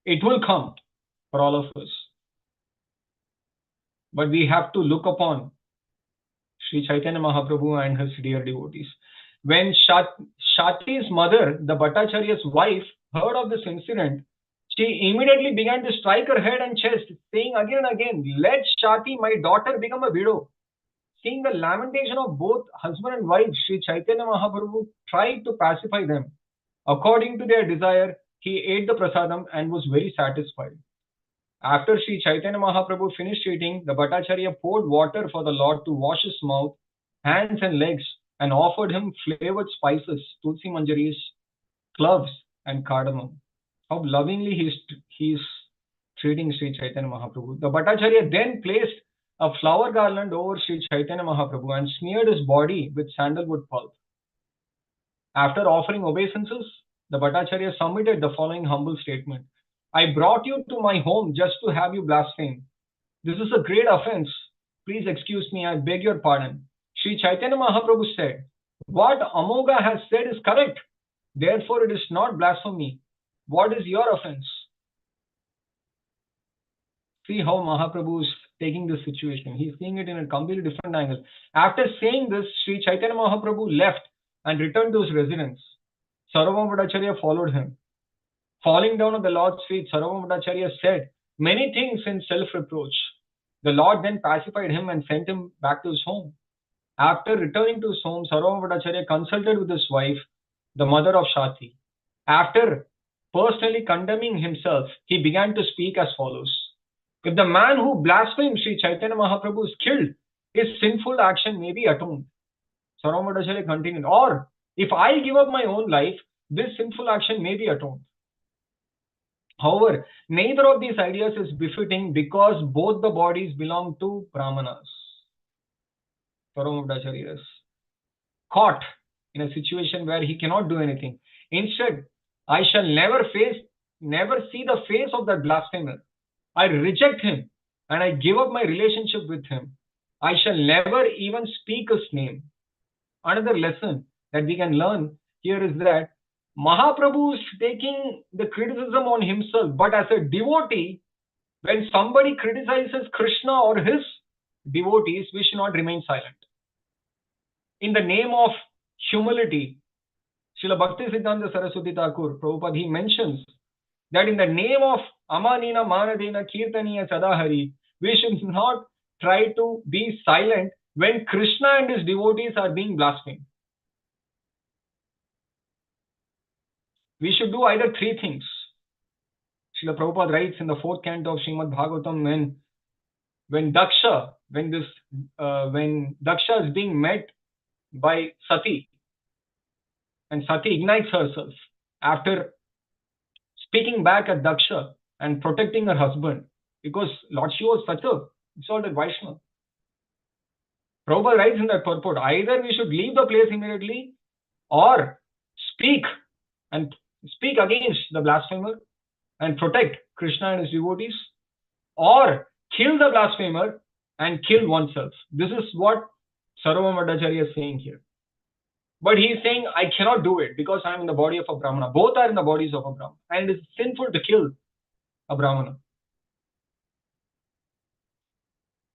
It will come for all of us. But we have to look upon Sri Chaitanya Mahaprabhu and his dear devotees. When Shati's mother, the Bhattacharya's wife, heard of this incident, she immediately began to strike her head and chest, saying again and again, "Let Shati, my daughter, become a widow." Seeing the lamentation of both husband and wife, Sri Chaitanya Mahaprabhu tried to pacify them. According to their desire, he ate the prasadam and was very satisfied. After Sri Chaitanya Mahaprabhu finished eating, the Bhattacharya poured water for the Lord to wash his mouth, hands and legs, and offered him flavored spices, tulsi manjaris, cloves, and cardamom. How lovingly he is treating Sri Chaitanya Mahaprabhu. The Bhattacharya then placed a flower garland over Sri Chaitanya Mahaprabhu and smeared his body with sandalwood pulp. After offering obeisances, the Bhattacharya submitted the following humble statement. I brought you to my home just to have you blaspheme. This is a great offense. Please excuse me, I beg your pardon. Sri Chaitanya Mahaprabhu said, what Amoga has said is correct. Therefore, it is not blasphemy. What is your offense? See how Mahaprabhu is taking this situation. He's seeing it in a completely different angle. After saying this, Sri Chaitanya Mahaprabhu left and returned to his residence. Sarvabhauma Bhattacharya followed him. Falling down at the Lord's feet, Sarvabhauma Bhattacharya said many things in self-reproach. The Lord then pacified him and sent him back to his home. After returning to his home, Sarvabhaumacharya consulted with his wife, the mother of Shati. After personally condemning himself, he began to speak as follows. If the man who blasphemed Sri Chaitanya Mahaprabhu is killed, his sinful action may be atoned. Sarvabhaumacharya continued, or if I give up my own life, this sinful action may be atoned. However, neither of these ideas is befitting because both the bodies belong to Brahmanas. Sarvabhaumacharya is caught in a situation where he cannot do anything. Instead, I shall never see the face of that blasphemer. I reject him and I give up my relationship with him. I shall never even speak his name. Another lesson that we can learn here is that Mahaprabhu is taking the criticism on himself, but as a devotee, when somebody criticizes Krishna or his devotees, we should not remain silent. In the name of humility, Srila Bhaktisiddhanta Saraswati Thakur, Prabhupada, he mentions that in the name of Amanina Manadena Kirtaniya Sadahari, we should not try to be silent when Krishna and his devotees are being blasphemed. We should do either three things. Srila Prabhupada writes in the 4th canto of Srimad Bhagavatam, when Daksha is being met by Sati, and Sati ignites herself after speaking back at Daksha and protecting her husband, because Lord Shiva was such a exalted Vaishnava. Prabhupada writes in that purport, either we should leave the place immediately or speak against the blasphemer and protect Krishna and his devotees, or kill the blasphemer and kill oneself. This is what Sarvabhaumacharya is saying here. But he is saying, I cannot do it because I am in the body of a Brahmana. Both are in the bodies of a Brahmana. And it is sinful to kill a Brahmana.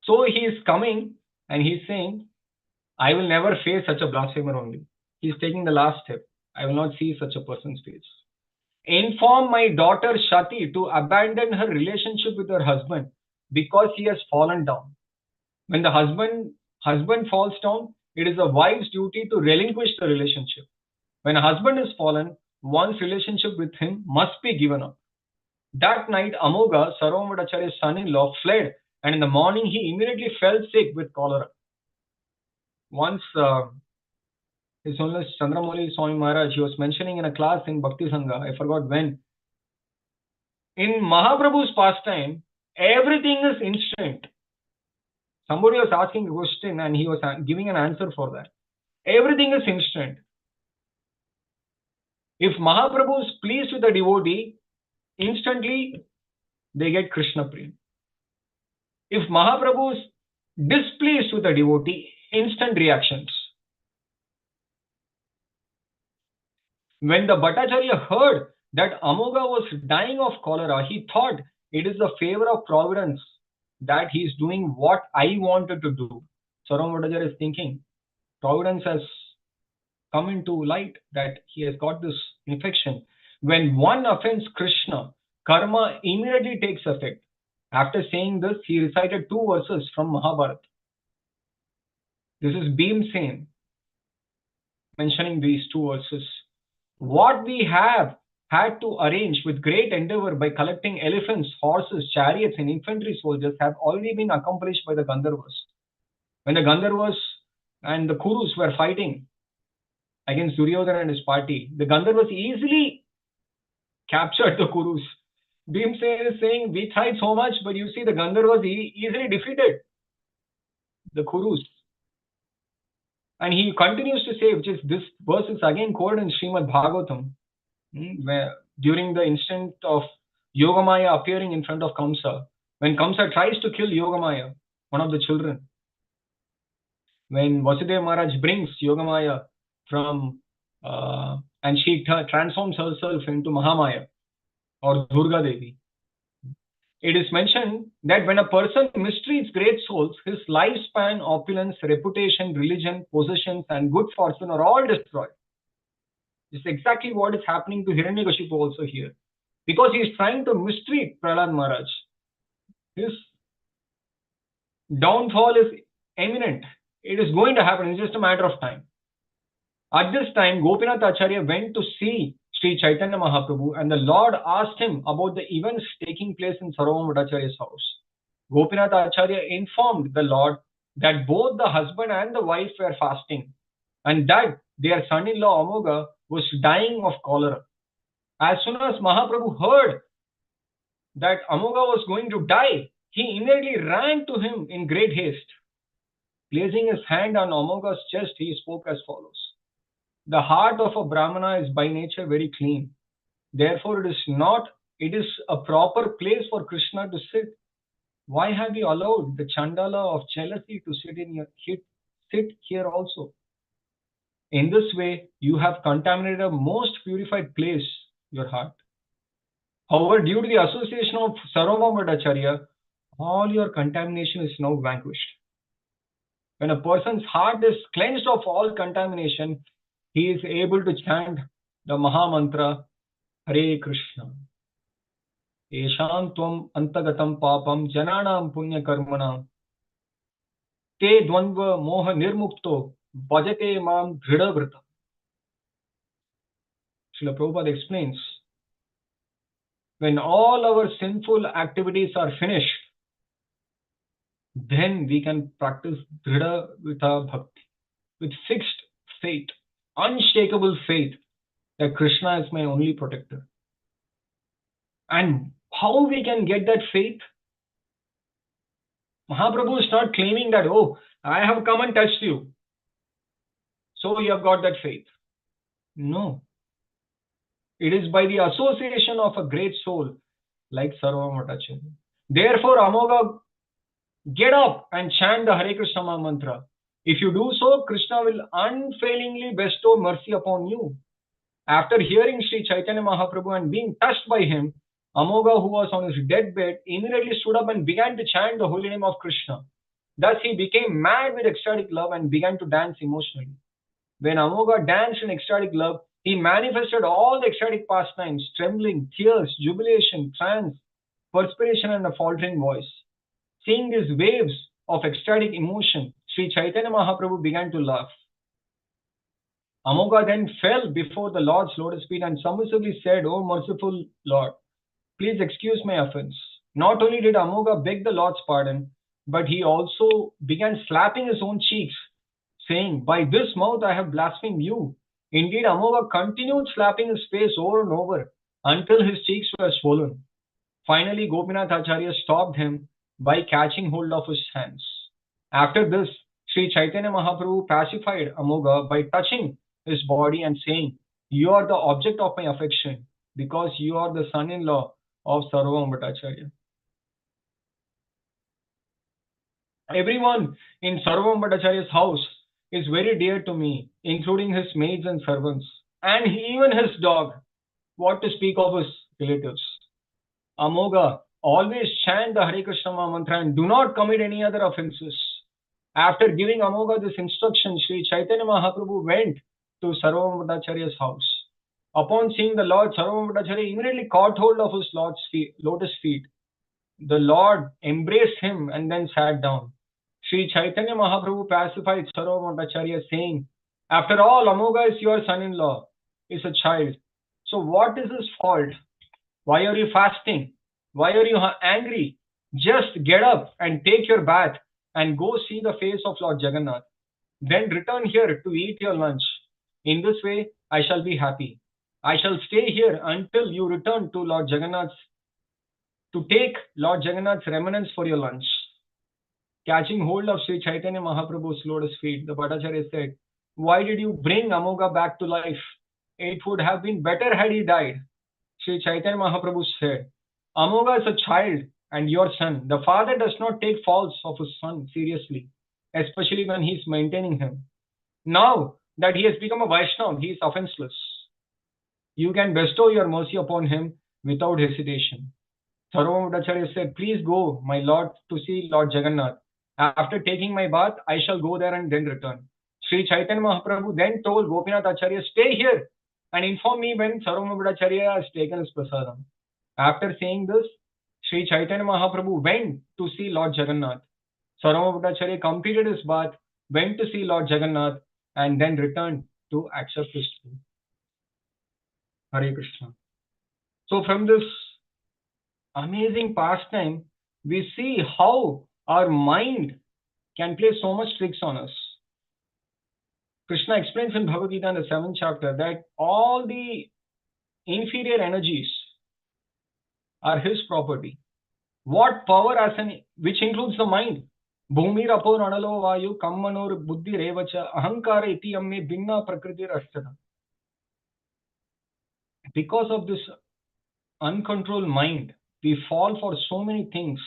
So he is coming and he is saying, I will never face such a blasphemer only. He is taking the last step. I will not see such a person's face. Inform my daughter Shati to abandon her relationship with her husband because he has fallen down. When the husband falls down, it is a wife's duty to relinquish the relationship. When a husband is fallen, one's relationship with him must be given up. That night, Amoga, Sarvabhaumacharya's son-in-law, fled, and in the morning he immediately fell sick with cholera. Once His Holiness Chandramouli Swami Maharaj, he was mentioning in a class in Bhakti Sangha, I forgot when. In Mahaprabhu's pastime, everything is instant. Somebody was asking a question and he was giving an answer for that. Everything is instant. If Mahaprabhu is pleased with the devotee, instantly they get Krishna Prem. If Mahaprabhu is displeased with the devotee, instant reactions. When the Bhattacharya heard that Amoga was dying of cholera, he thought it is the favor of providence that he is doing what I wanted to do. Sarvabhaumacharya is thinking, providence has come into light that he has got this infection. When one offends Krishna, karma immediately takes effect. After saying this, he recited 2 verses from Mahabharata. This is Bhimsen mentioning these 2 verses. What we have had to arrange with great endeavor by collecting elephants, horses, chariots, and infantry soldiers have already been accomplished by the Gandharvas. When the Gandharvas and the Kurus were fighting against Duryodhana and his party, the Gandharvas easily captured the Kurus. Bhimsen is saying, we tried so much, but you see the Gandharvas easily defeated the Kurus. And he continues to say, which is this verse is again quoted in Srimad Bhagavatam, where during the instant of Yogamaya appearing in front of Kamsa, when Kamsa tries to kill Yogamaya, one of the children, when Vasudeva Maharaj brings Yogamaya from, and she transforms herself into Mahamaya or Durga Devi, it is mentioned that when a person mistreats great souls, his lifespan, opulence, reputation, religion, possessions, and good fortune are all destroyed. This is exactly what is happening to Hiranyakashipu also here. Because he is trying to mistreat Prahlad Maharaj. His downfall is imminent. It is going to happen. It's just a matter of time. At this time, Gopinath Acharya went to see Sri Chaitanya Mahaprabhu, and the Lord asked him about the events taking place in Sarvabhauma Bhattacharya's house. Gopinath Acharya informed the Lord that both the husband and the wife were fasting, and that their son-in-law Amoga was dying of cholera. As soon as Mahaprabhu heard that Amoga was going to die, he immediately ran to him in great haste. Placing his hand on Amoga's chest, he spoke as follows. The heart of a Brahmana is by nature very clean. Therefore, it is a proper place for Krishna to sit. Why have you allowed the Chandala of jealousy to sit here also? In this way, you have contaminated a most purified place, your heart. However, due to the association of Sarvabhauma Bhattacharya, all your contamination is now vanquished. When a person's heart is cleansed of all contamination, he is able to chant the Maha Mantra, Hare Krishna. Esham tvam antagatam papam jananam punya karmanam te dvandva moha nirmukto bhajate mam dhridavrita. Srila Prabhupada explains, when all our sinful activities are finished, then we can practice Dhridavrita Bhakti with fixed faith, unshakable faith that Krishna is my only protector. And how we can get that faith? Mahaprabhu is not claiming that, oh, I have come and touched you, so you have got that faith. No. It is by the association of a great soul like Sarvabhauma Bhattacharya. Therefore, Amoga, get up and chant the Hare Krishna mantra. If you do so, Krishna will unfailingly bestow mercy upon you. After hearing Sri Chaitanya Mahaprabhu and being touched by him, Amoga, who was on his deathbed, immediately stood up and began to chant the holy name of Krishna. Thus he became mad with ecstatic love and began to dance emotionally. When Amoga danced in ecstatic love, he manifested all the ecstatic pastimes, trembling, tears, jubilation, trance, perspiration, and a faltering voice. Seeing these waves of ecstatic emotion, Sri Chaitanya Mahaprabhu began to laugh. Amoga then fell before the Lord's lotus feet and submissively said, "O merciful Lord, please excuse my offense." Not only did Amoga beg the Lord's pardon, but he also began slapping his own cheeks, saying, "By this mouth I have blasphemed you." Indeed, Amoga continued slapping his face over and over until his cheeks were swollen. Finally, Gopinath Acharya stopped him by catching hold of his hands. After this, Sri Chaitanya Mahaprabhu pacified Amoga by touching his body and saying, "You are the object of my affection because you are the son-in-law of Sarvabhauma Bhattacharya." Everyone in Sarvabhauma Bhattacharya's house is very dear to me, including his maids and servants, and even his dog, what to speak of his relatives. Amoga, always chant the Hare Krishna mantra and do not commit any other offenses. After giving Amoga this instruction, Sri Chaitanya Mahaprabhu went to Sarvabhauma Bhattacharya's house. Upon seeing the Lord, Sarvabhauma Bhattacharya immediately caught hold of his lotus feet. The Lord embraced him and then sat down. Sri Chaitanya Mahaprabhu pacified Sarvabhauma Bhattacharya, saying, "After all, Amoga is your son-in-law, is a child. So what is his fault? Why are you fasting? Why are you angry? Just get up and take your bath and go see the face of Lord Jagannath. Then return here to eat your lunch. In this way, I shall be happy. I shall stay here until you return to Lord Jagannath's, to take Lord Jagannath's remnants for your lunch." Catching hold of Sri Chaitanya Mahaprabhu's lotus feet, the Bhattacharya said, "Why did you bring Amoga back to life? It would have been better had he died." Sri Chaitanya Mahaprabhu said, "Amoga is a child and your son. The father does not take faults of his son seriously, especially when he is maintaining him. Now that he has become a Vaishnava, he is offenseless. You can bestow your mercy upon him without hesitation." Sarvabhauma Bhattacharya said, "Please go, my lord, to see Lord Jagannath. After taking my bath, I shall go there and then return." Sri Chaitanya Mahaprabhu then told Gopinath Acharya, "Stay here and inform me when Sarvabhauma Bhattacharya has taken his prasadam." After saying this, Sri Chaitanya Mahaprabhu went to see Lord Jagannath. Sarvabhauma Bhattacharya completed his bath, went to see Lord Jagannath, and then returned to accept his food. Hare Krishna. So from this amazing pastime, we see how our mind can play so much tricks on us. Krishna explains in Bhagavad Gita in the 7th chapter that all the inferior energies are his property. What power which includes the mind? Bhumir apor analo vayu kammanor buddhi revacha ahankara iti amme binna prakriti rasthana. Because of this uncontrolled mind, we fall for so many things.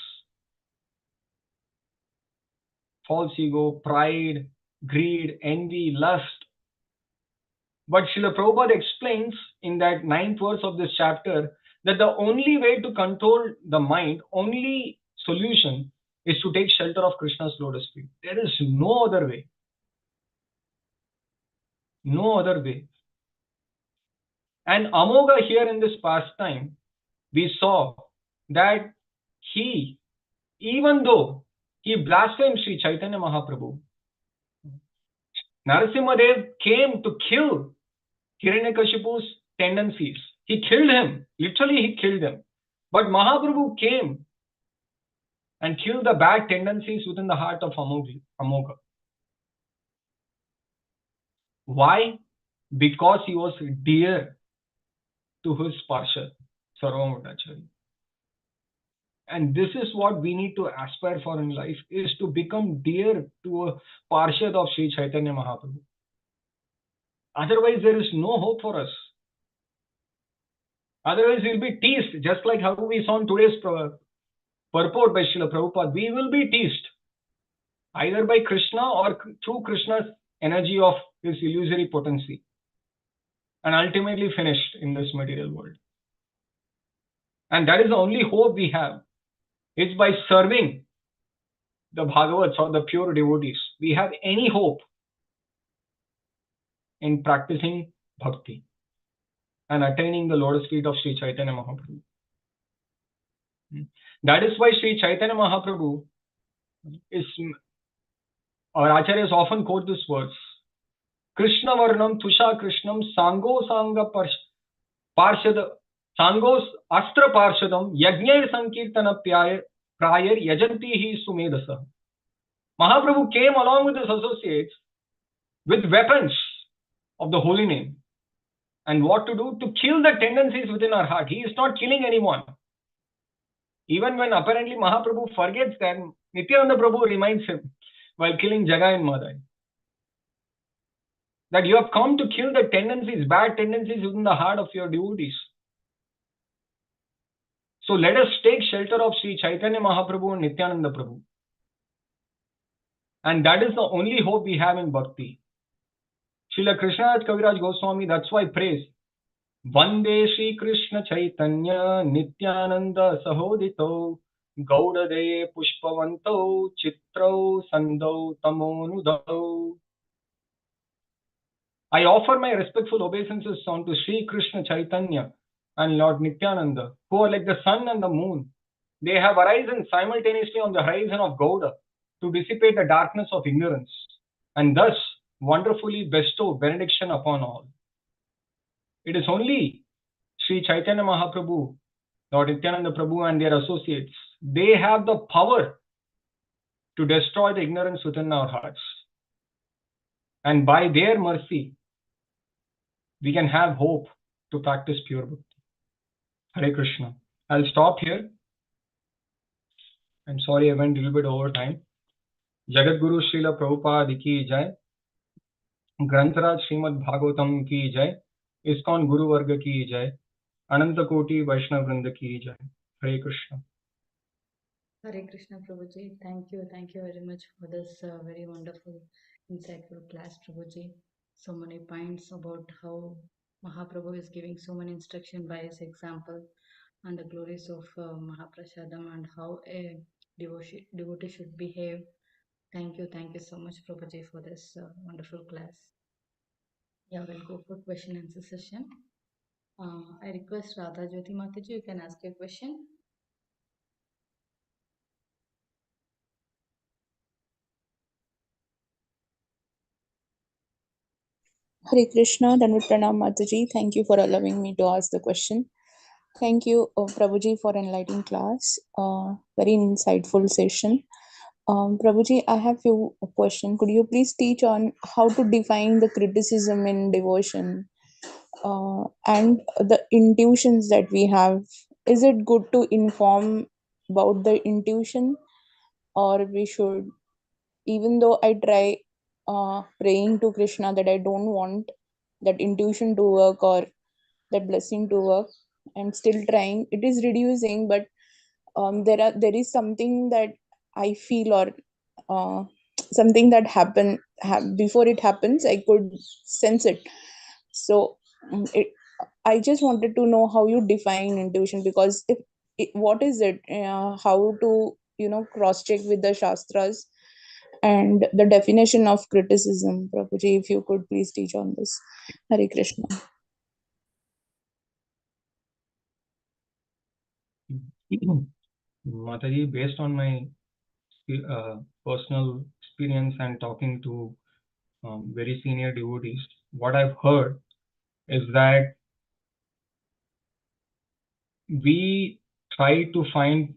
False ego, pride, greed, envy, lust. But Srila Prabhupada explains in that 9th verse of this chapter that the only way to control the mind, only solution is to take shelter of Krishna's lotus feet. There is no other way. No other way. And Amoga here in this pastime, we saw that he, even though he blasphemed Sri Chaitanya Mahaprabhu, Narasimhadev came to kill Hiranyakashipu's tendencies. He killed him. Literally, he killed him. But Mahaprabhu came and killed the bad tendencies within the heart of Amoga. Why? Because he was dear to his Parshad, Sarvabhauma Bhattacharya. And this is what we need to aspire for in life, is to become dear to a Parshad of Sri Chaitanya Mahaprabhu. Otherwise, there is no hope for us. Otherwise, we'll be teased, just like how we saw in today's purport by Srila Prabhupada. We will be teased, either by Krishna or through Krishna's energy of his illusory potency, and ultimately finished in this material world. And that is the only hope we have. It's by serving the Bhagavats or the pure devotees. We have any hope in practicing bhakti and attaining the lotus feet of Sri Chaitanya Mahaprabhu. That is why Sri Chaitanya Mahaprabhu is, our acharyas often quote this verse, Krishna Varnam Tusha Krishnam Sango Sanga Parshad Sangos Astra Parshadam Yajnay Sankirtana Prayar Yajanti Hi Sumedasa. Mahaprabhu came along with his associates with weapons of the holy name. And what to do? To kill the tendencies within our heart. He is not killing anyone. Even when apparently Mahaprabhu forgets that, Nityananda Prabhu reminds him while killing Jagai and Madai, that you have come to kill the tendencies, bad tendencies within the heart of your devotees. So let us take shelter of Sri Chaitanya Mahaprabhu and Nityananda Prabhu. And that is the only hope we have in bhakti. Srila Krishnaraj Kaviraj Goswami, that's why praise. Vande Shri Krishna Chaitanya Nityananda Sahodito Gaudade Pushpavanto Chitro Sando Tamonudau. I offer my respectful obeisances unto Sri Krishna Chaitanya and Lord Nityananda, who are like the sun and the moon. They have arisen simultaneously on the horizon of Gauda to dissipate the darkness of ignorance and thus wonderfully bestow benediction upon all. It is only Sri Chaitanya Mahaprabhu, Lord Nityananda Prabhu and their associates. They have the power to destroy the ignorance within our hearts. And by their mercy, we can have hope to practice pure bhakti. Hare Krishna. I'll stop here. I'm sorry I went a little bit over time. Jagat Guru Srila Prabhupada ki jai. Grantaraj Srimad Bhagavatam ki jai. ISKCON Guru Varga ki jai. Ananta Koti Vaishnav Vrinda ki jai. Hare Krishna. Hare Krishna Prabhuji. Thank you very much for this very wonderful, insightful class, Prabhuji. So many points about how Mahaprabhu is giving so many instruction by his example and the glories of Mahaprasadam and how a devotee should behave. Thank you so much, Prabhuji, for this wonderful class. Yeah, we'll go for question and answer session. I request Radha Jyoti Mataji, you can ask your question. Hare Krishna, Dandavat Pranam Mataji. Thank you for allowing me to ask the question. Thank you, Prabhuji, for enlightening class. Very insightful session. Prabhuji, I have few questions. Could you please teach on how to define the criticism in devotion and the intuitions that we have? Is it good to inform about the intuition, or we should, even though I try praying to Krishna that I don't want that intuition to work or that blessing to work, I'm still trying. It is reducing, but there is something that I feel, or something that before it happens I could sense it. So I just wanted to know how you define intuition, because what is it, how to cross check with the shastras, and the definition of criticism. Prabhuji, if you could please teach on this. Hare Krishna. Mataji, based on my personal experience and talking to very senior devotees, what I've heard is that we try to find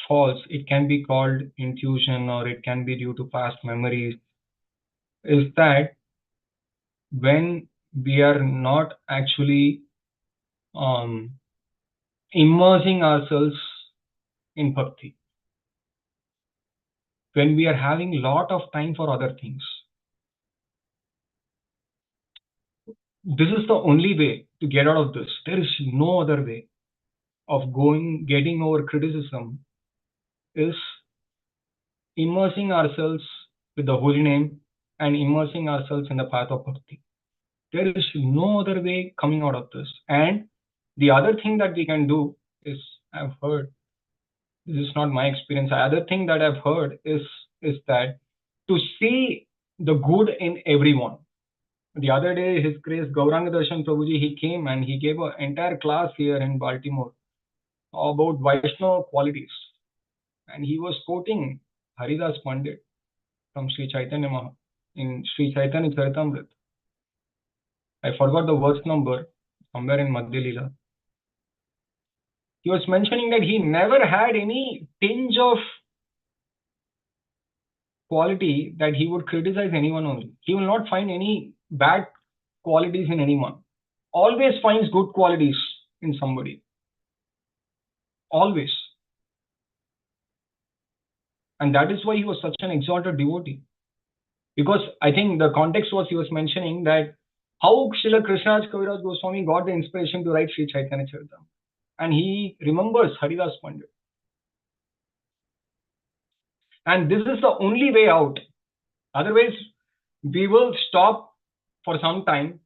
faults. It can be called intuition or it can be due to past memories. Is that when we are not actually immersing ourselves in bhakti, when we are having a lot of time for other things. This is the only way to get out of this. There is no other way of getting over criticism, is immersing ourselves with the holy name and immersing ourselves in the path of bhakti. There is no other way coming out of this. And the other thing that we can do is, I've heard, this is not my experience, the other thing that I've heard is that to see the good in everyone. The other day, His Grace Gauranga Darshan Prabhuji, he came and he gave an entire class here in Baltimore about Vaishnava qualities. And he was quoting Haridas Pandit from Sri Chaitanya Maha in Sri Chaitanya Charitamrita. I forgot the verse number, somewhere in Madhya Leela. He was mentioning that he never had any tinge of quality that he would criticize anyone only. He will not find any bad qualities in anyone. Always finds good qualities in somebody. Always. And that is why he was such an exalted devotee. Because I think the context was he was mentioning that how Srila Krishnaraj Kaviraj Goswami got the inspiration to write Sri Chaitanya Charitamrita. And he remembers Haridas Pandit. And this is the only way out. Otherwise, we will stop for some time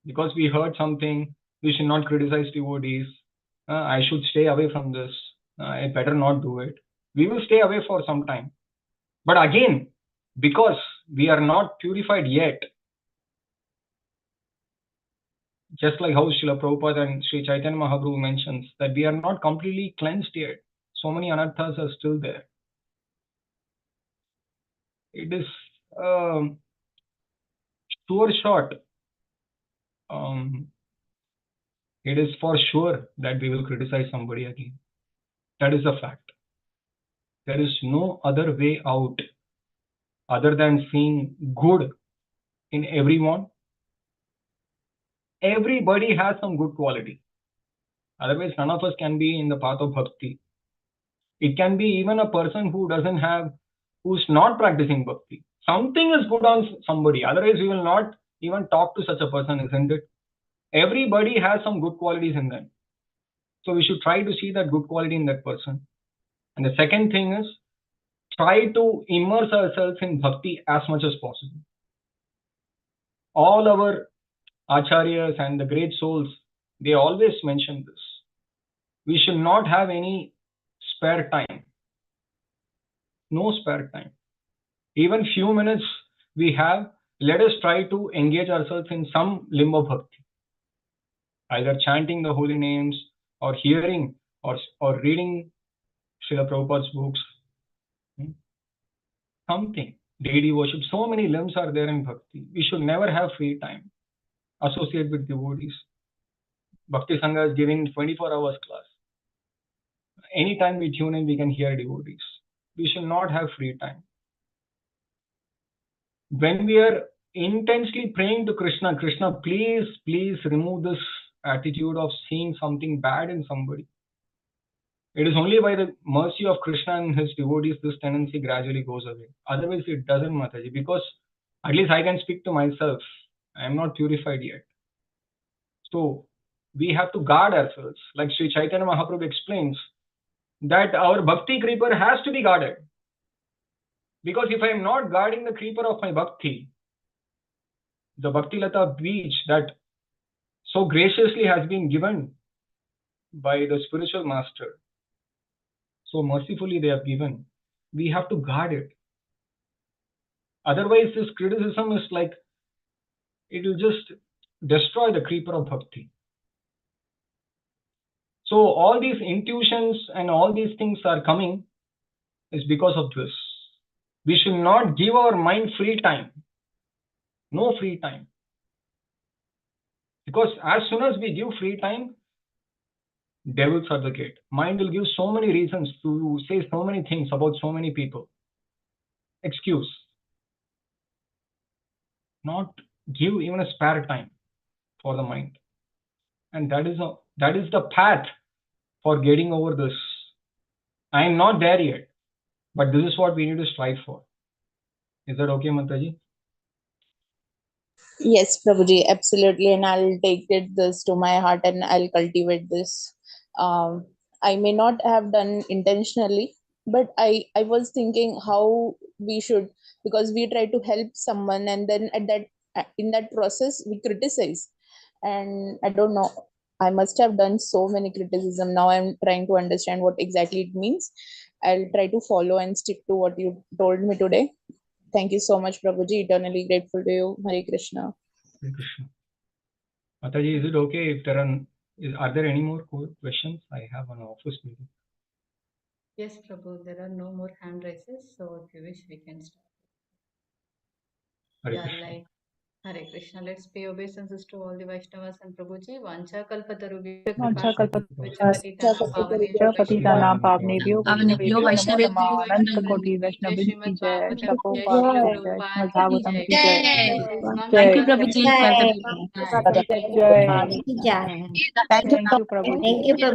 because we heard something. We should not criticize devotees. I should stay away from this. I better not do it. We will stay away for some time. But again, because we are not purified yet, just like how Srila Prabhupada and Sri Chaitanya Mahaprabhu mentions that we are not completely cleansed yet. So many anarthas are still there. It is sure shot. It is for sure that we will criticize somebody again. That is a fact. There is no other way out other than seeing good in everyone. Everybody has some good quality. Otherwise, none of us can be in the path of bhakti. It can be even a person who's not practicing bhakti. Something is good on somebody. Otherwise, we will not even talk to such a person, isn't it? Everybody has some good qualities in them. So we should try to see that good quality in that person. And the second thing is, try to immerse ourselves in bhakti as much as possible. All our acharyas and the great souls, they always mention this. We should not have any spare time. No spare time. Even few minutes we have, let us try to engage ourselves in some limb of bhakti. Either chanting the holy names or hearing or reading Srila Prabhupada's books. Something. Deity worship. So many limbs are there in bhakti. We should never have free time. associate with devotees. Bhakti Sangha is giving 24 hours class. Anytime we tune in, we can hear devotees. We should not have free time. When we are intensely praying to Krishna, Krishna, please, please remove this attitude of seeing something bad in somebody. It is only by the mercy of Krishna and his devotees this tendency gradually goes away. Otherwise, it doesn't, Mataji, because at least I can speak to myself. I am not purified yet. So we have to guard ourselves. Like Sri Chaitanya Mahaprabhu explains, that our bhakti creeper has to be guarded. Because if I am not guarding the creeper of my bhakti, the Bhakti Lata beach that so graciously has been given by the spiritual master, so mercifully they have given, we have to guard it. Otherwise, this criticism is like, it will just destroy the creeper of bhakti. So all these intuitions and all these things are coming is because of this. We should not give our mind free time. No free time. Because as soon as we give free time, devils are the gate. Mind will give so many reasons to say so many things about so many people. Excuse. Not give even a spare time for the mind. And that is the path for getting over this. I am not there yet, but this is what we need to strive for. Is that okay, Mataji? Yes, Prabhuji, absolutely. And I'll take this to my heart and I'll cultivate this. I may not have done intentionally, but I was thinking how we should, because we try to help someone and then in that process we criticize. And I don't know, I must have done so many criticism. Now I'm trying to understand what exactly it means. I'll try to follow and stick to what you told me today. Thank you so much, Prabhuji. Eternally grateful to you. Hare Krishna. Hare Krishna. Mataji, is it okay if are there any more questions? I have an office meeting. Yes, Prabhu, there are no more hand raises, so if you wish, we can start. Hare Yeah, Krishna. like Hare Krishna. Let's pay obeisances to all the Vaishnavas and Prabhuji. Vancha kalpatarubhyo Vancha patitana pavanebhyo पतितानां पावनेभ्यो पावनेभ्यो वैष्णवेभ्यो नमो वैष्णवेभ्यो नमः अनंत नमो कोटि जय वैष्णवृंद की श्रीमद् जय भागवतम श्रील जय श्रील प्रभुपाद की जय प्रभुपाद श्रीमद् की भागवतम जय की जय This is thank you Vancha Prabhu ji kalpatarubhyo for the जय patitana जय Thank you, thank you Prabhu Prabhu. Ji.